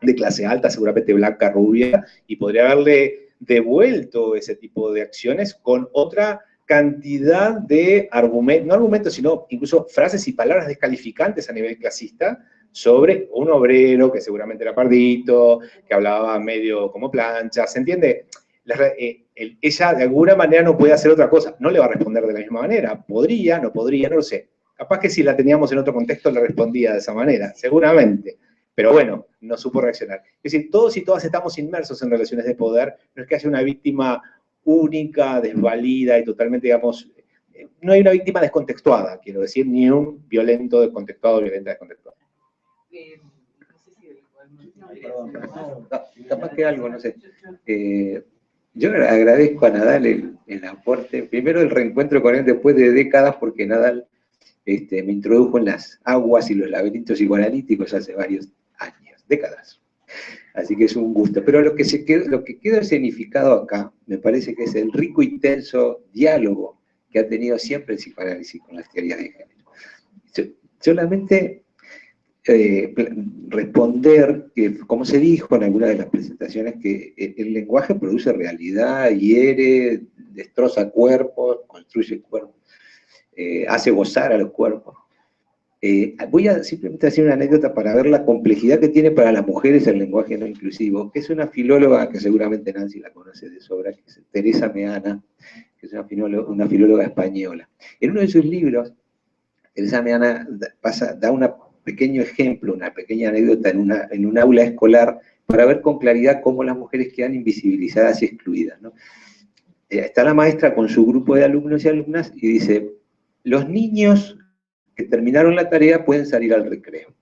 de clase alta, seguramente blanca, rubia, y podría haberle devuelto ese tipo de acciones con otra cantidad de argumentos, no argumentos, sino incluso frases y palabras descalificantes a nivel clasista, sobre un obrero que seguramente era pardito, que hablaba medio como plancha, ¿se entiende? Ella de alguna manera no puede hacer otra cosa, no le va a responder de la misma manera, podría, no lo sé. Capaz que si la teníamos en otro contexto le respondía de esa manera, seguramente, pero bueno, no supo reaccionar. Es decir, todos y todas estamos inmersos en relaciones de poder, no es que haya una víctima única, desvalida y totalmente, digamos, no hay una víctima descontextuada, quiero decir, ni un violento descontextuado o violenta descontextuada. Capaz que algo, no sé. Yo agradezco a Nadal el aporte, primero el reencuentro con él después de décadas, porque Nadal me introdujo en las aguas y los laberintos psicoanalíticos hace varios años, décadas. Así que es un gusto. Pero lo que queda escenificado acá, me parece que es el rico y tenso diálogo que ha tenido siempre el psicoanálisis con las teorías de género. Solamente responder que, como se dijo en algunas de las presentaciones, que el lenguaje produce realidad, hiere, destroza cuerpos, construye cuerpos, hace gozar a los cuerpos. Voy a simplemente hacer una anécdota para ver la complejidad que tiene para las mujeres el lenguaje no inclusivo, que es una filóloga que seguramente Nancy la conoce de sobra, que es Teresa Meana, que es una filóloga española. En uno de sus libros, Teresa Meana da un pequeño ejemplo, una pequeña anécdota en un aula escolar para ver con claridad cómo las mujeres quedan invisibilizadas y excluidas, ¿no? Está la maestra con su grupo de alumnos y alumnas y dice, los niños que terminaron la tarea pueden salir al recreo.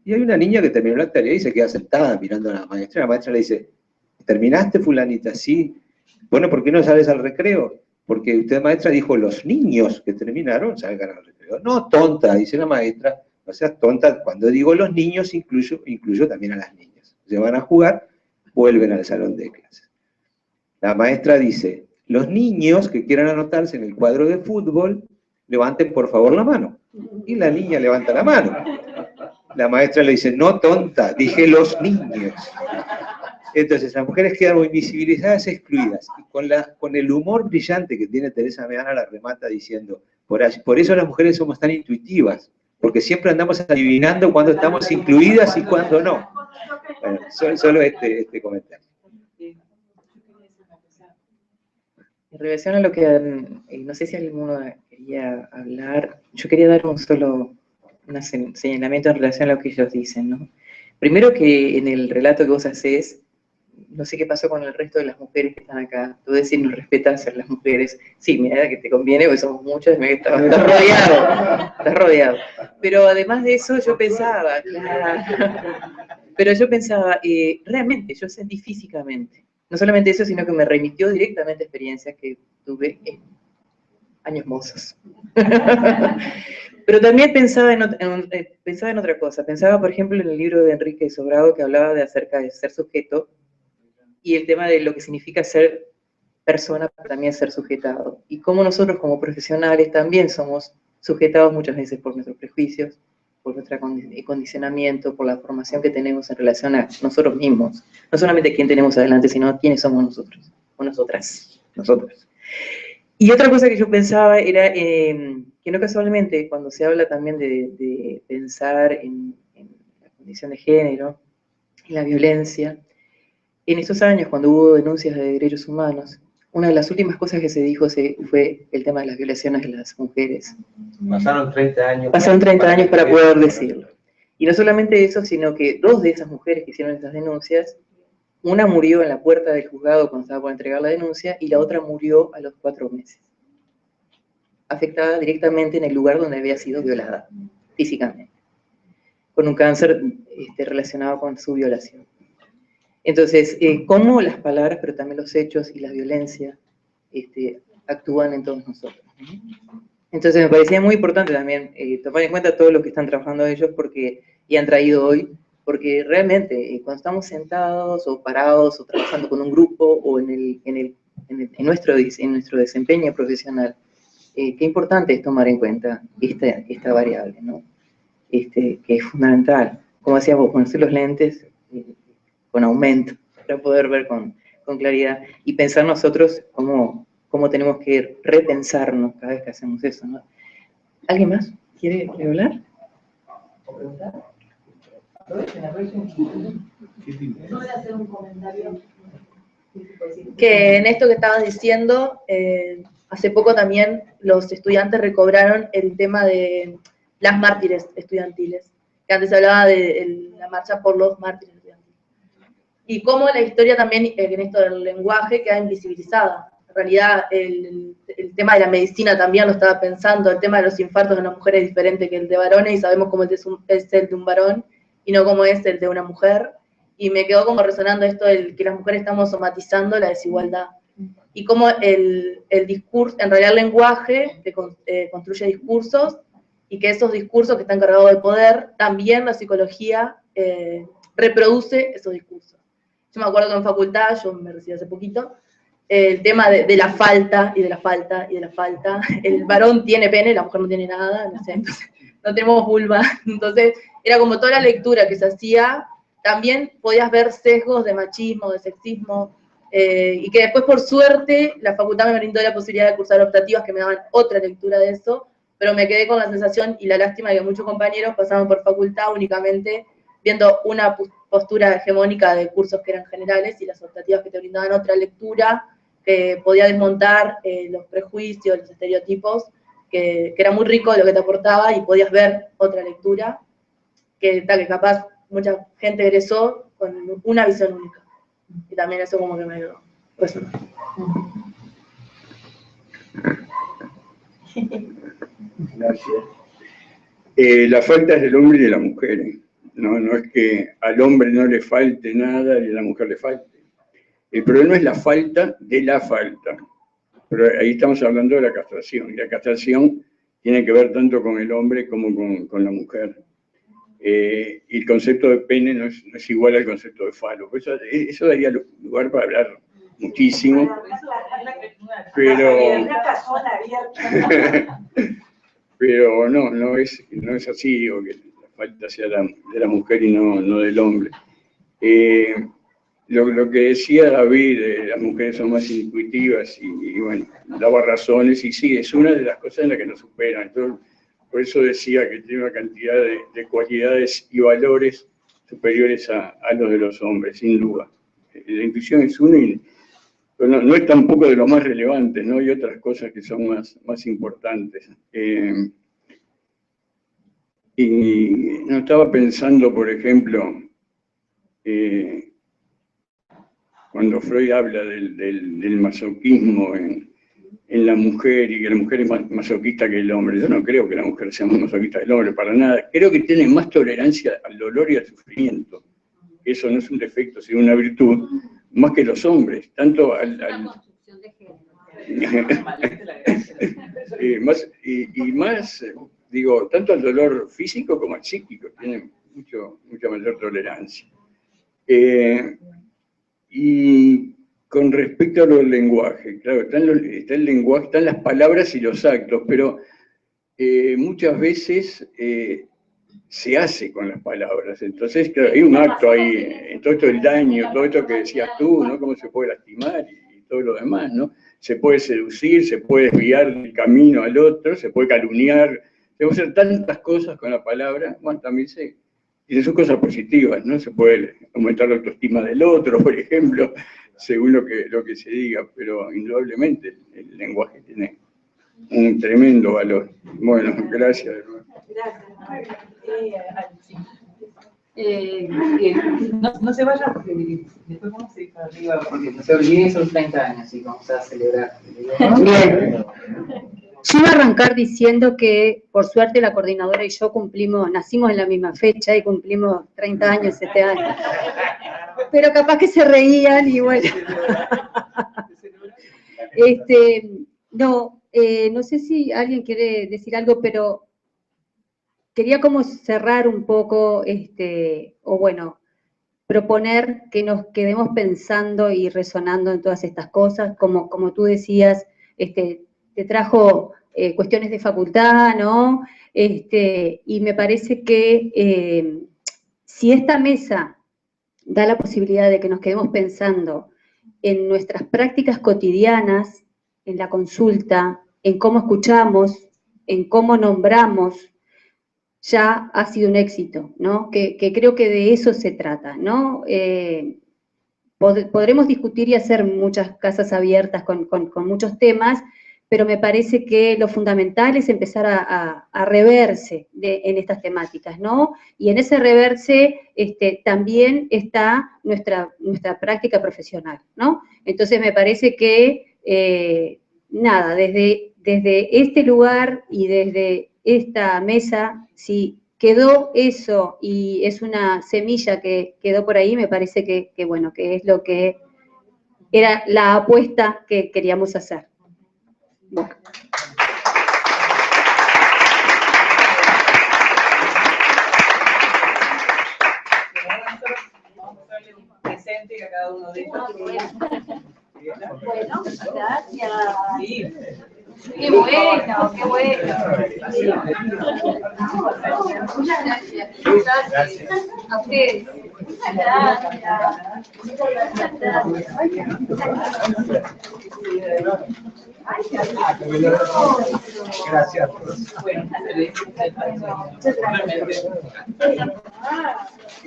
Y hay una niña que terminó la tarea y se queda sentada mirando a la maestra le dice, ¿terminaste, fulanita? Sí. Bueno, ¿por qué no sales al recreo? Porque usted, maestra, dijo, los niños que terminaron salgan al recreo. No, tonta, dice la maestra, no seas tonta, cuando digo los niños incluyo también a las niñas. Se van a jugar, vuelven al salón de clases. La maestra dice, los niños que quieran anotarse en el cuadro de fútbol, levanten por favor la mano. Y la niña levanta la mano. La maestra le dice, no tonta, dije los niños. Entonces las mujeres quedan invisibilizadas, excluidas. Y con el humor brillante que tiene Teresa Meana la remata diciendo, por eso las mujeres somos tan intuitivas, porque siempre andamos adivinando cuándo estamos incluidas y cuándo no. Bueno, solo este comentario. En relación a lo que, no sé si alguno quería hablar, yo quería dar un señalamiento en relación a lo que ellos dicen, ¿no? Primero que en el relato que vos hacés, no sé qué pasó con el resto de las mujeres que están acá. Tú decís, nos respetan ser las mujeres. Sí, mira, que te conviene, porque somos muchas, estás rodeado. Pero además de eso, yo pensaba, realmente, yo sentí físicamente. No solamente eso, sino que me remitió directamente a experiencias que tuve en años mozos. Pero también pensaba en otra cosa. Pensaba, por ejemplo, en el libro de Enrique Sobrado, que hablaba acerca de ser sujeto, y el tema de lo que significa ser persona, pero también ser sujetado. Y cómo nosotros como profesionales también somos sujetados muchas veces por nuestros prejuicios, por nuestro condicionamiento, por la formación que tenemos en relación a nosotros mismos. No solamente quién tenemos adelante, sino quiénes somos nosotros, o nosotros. Y otra cosa que yo pensaba era que no casualmente, cuando se habla también de pensar en la condición de género, en la violencia, en estos años, cuando hubo denuncias de derechos humanos, una de las últimas cosas que se dijo fue el tema de las violaciones de las mujeres. Pasaron 30 años. Pasaron 30 años para poder decirlo. Y no solamente eso, sino que 2 de esas mujeres que hicieron esas denuncias, una murió en la puerta del juzgado cuando estaba por entregar la denuncia, y la otra murió a los 4 meses. Afectada directamente en el lugar donde había sido violada, físicamente, con un cáncer relacionado con su violación. Entonces, cómo las palabras, pero también los hechos y la violencia actúan en todos nosotros. Entonces me parecía muy importante también tomar en cuenta todo lo que están trabajando ellos y han traído hoy, porque realmente cuando estamos sentados o parados o trabajando con un grupo o en nuestro desempeño profesional, qué importante es tomar en cuenta esta variable, ¿no? Que es fundamental. Como decías vos, ponerse los lentes con aumento, para poder ver con claridad y pensar nosotros cómo tenemos que repensarnos cada vez que hacemos eso, ¿no? ¿Alguien más quiere hablar? ¿O preguntar? Yo voy a hacer un comentario. Que en esto que estabas diciendo, hace poco también los estudiantes recobraron el tema de las mártires estudiantiles, que antes se hablaba de la marcha por los mártires estudiantiles. Y cómo la historia también, en esto del lenguaje, queda invisibilizada. En realidad, el tema de la medicina también lo estaba pensando, el tema de los infartos en las mujeres es diferente que el de varones, y sabemos cómo es el de un varón, y no cómo es el de una mujer. Y me quedó como resonando esto del que las mujeres estamos somatizando la desigualdad. Y cómo el discurso, en realidad el lenguaje construye discursos, y que esos discursos que están cargados de poder, también la psicología reproduce esos discursos. Yo me acuerdo que en facultad, yo me recibí hace poquito, el tema de la falta, y de la falta, y de la falta. El varón tiene pene, la mujer no tiene nada, no sé, entonces, no tenemos vulva. Entonces, era como toda la lectura que se hacía, también podías ver sesgos de machismo, de sexismo, y que después, por suerte, la facultad me brindó la posibilidad de cursar optativas que me daban otra lectura de eso, pero me quedé con la sensación y la lástima de que muchos compañeros pasaban por facultad únicamente viendo una postura hegemónica de cursos que eran generales, y las optativas que te brindaban otra lectura que podía desmontar los prejuicios, los estereotipos, que era muy rico lo que te aportaba, y podías ver otra lectura, que capaz mucha gente egresó con una visión única. Y también eso como que me resonó. Gracias. La falta es del hombre y de la mujer. No es que al hombre no le falte nada y a la mujer le falte. El problema es la falta de la falta. Pero ahí estamos hablando de la castración. Y la castración tiene que ver tanto con el hombre como con la mujer. Y el concepto de pene no es igual al concepto de falo. Eso daría lugar para hablar muchísimo. Pero no es así, digo, que la falta sea de la mujer y no del hombre. Lo que decía David, las mujeres son más intuitivas y bueno, daba razones, y sí, es una de las cosas en las que nos superan. Entonces, por eso decía que tiene una cantidad de cualidades y valores superiores a los de los hombres, sin duda. La intuición es una y no es tampoco de lo más relevante, ¿no? Hay otras cosas que son más importantes. Y no estaba pensando, por ejemplo, cuando Freud habla del masoquismo en la mujer y que la mujer es más masoquista que el hombre. Yo no creo que la mujer sea más masoquista que el hombre, para nada. Creo que tiene más tolerancia al dolor y al sufrimiento. Eso no es un defecto, sino una virtud, más que los hombres. Tanto digo, tanto al dolor físico como al psíquico. Tienen mucha mayor tolerancia. Y con respecto a los lenguajes, claro, está el lenguaje, están las palabras y los actos, pero muchas veces se hace con las palabras. Entonces, claro, hay un acto ahí, en todo esto del daño, todo esto que decías tú, ¿no? Cómo se puede lastimar y todo lo demás, ¿no? Se puede seducir, se puede desviar el camino al otro, se puede calumniar, se puede hacer tantas cosas con la palabra. Bueno, también tiene sus cosas positivas, ¿no? Se puede aumentar la autoestima del otro, por ejemplo, según lo que se diga, pero indudablemente el lenguaje tiene un tremendo valor. Bueno, gracias. No se vayan porque después vamos a ir para arriba, porque no se olviden, son 30 años y vamos a celebrar. Bien. Yo iba a arrancar diciendo que, por suerte, la coordinadora y yo nacimos en la misma fecha y cumplimos 30 años este año. Pero capaz que se reían y bueno. No sé si alguien quiere decir algo, pero quería como cerrar un poco, proponer que nos quedemos pensando y resonando en todas estas cosas, como tú decías, te trajo cuestiones de facultad, ¿no? Y me parece que si esta mesa da la posibilidad de que nos quedemos pensando en nuestras prácticas cotidianas, en la consulta, en cómo escuchamos, en cómo nombramos, ya ha sido un éxito, ¿no? Que creo que de eso se trata, ¿no? Podremos discutir y hacer muchas casas abiertas con muchos temas, pero me parece que lo fundamental es empezar a reverse en estas temáticas, ¿no? Y en ese reverse también está nuestra práctica profesional, ¿no? Entonces me parece que, desde este lugar y desde esta mesa, si quedó eso y es una semilla que quedó por ahí, me parece que es lo que era la apuesta que queríamos hacer. Bueno. Presente a cada uno de ellos. Bueno, gracias. Sí. Qué bueno, qué bueno. Muchas gracias. Gracias. A ustedes. Muchas gracias. Muchas gracias. Gracias.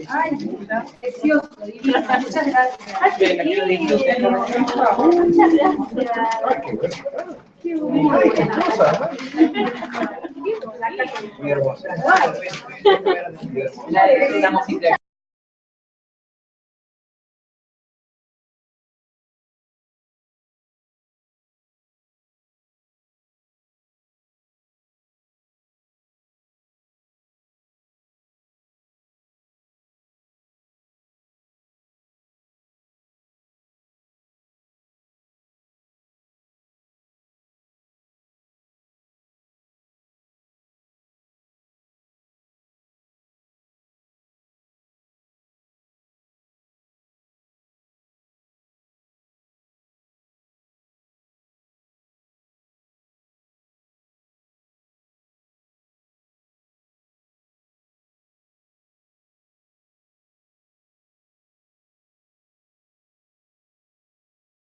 Ay, precioso, divino. Muchas gracias. Muchas gracias. Qué bueno. Muy hermosa. La música.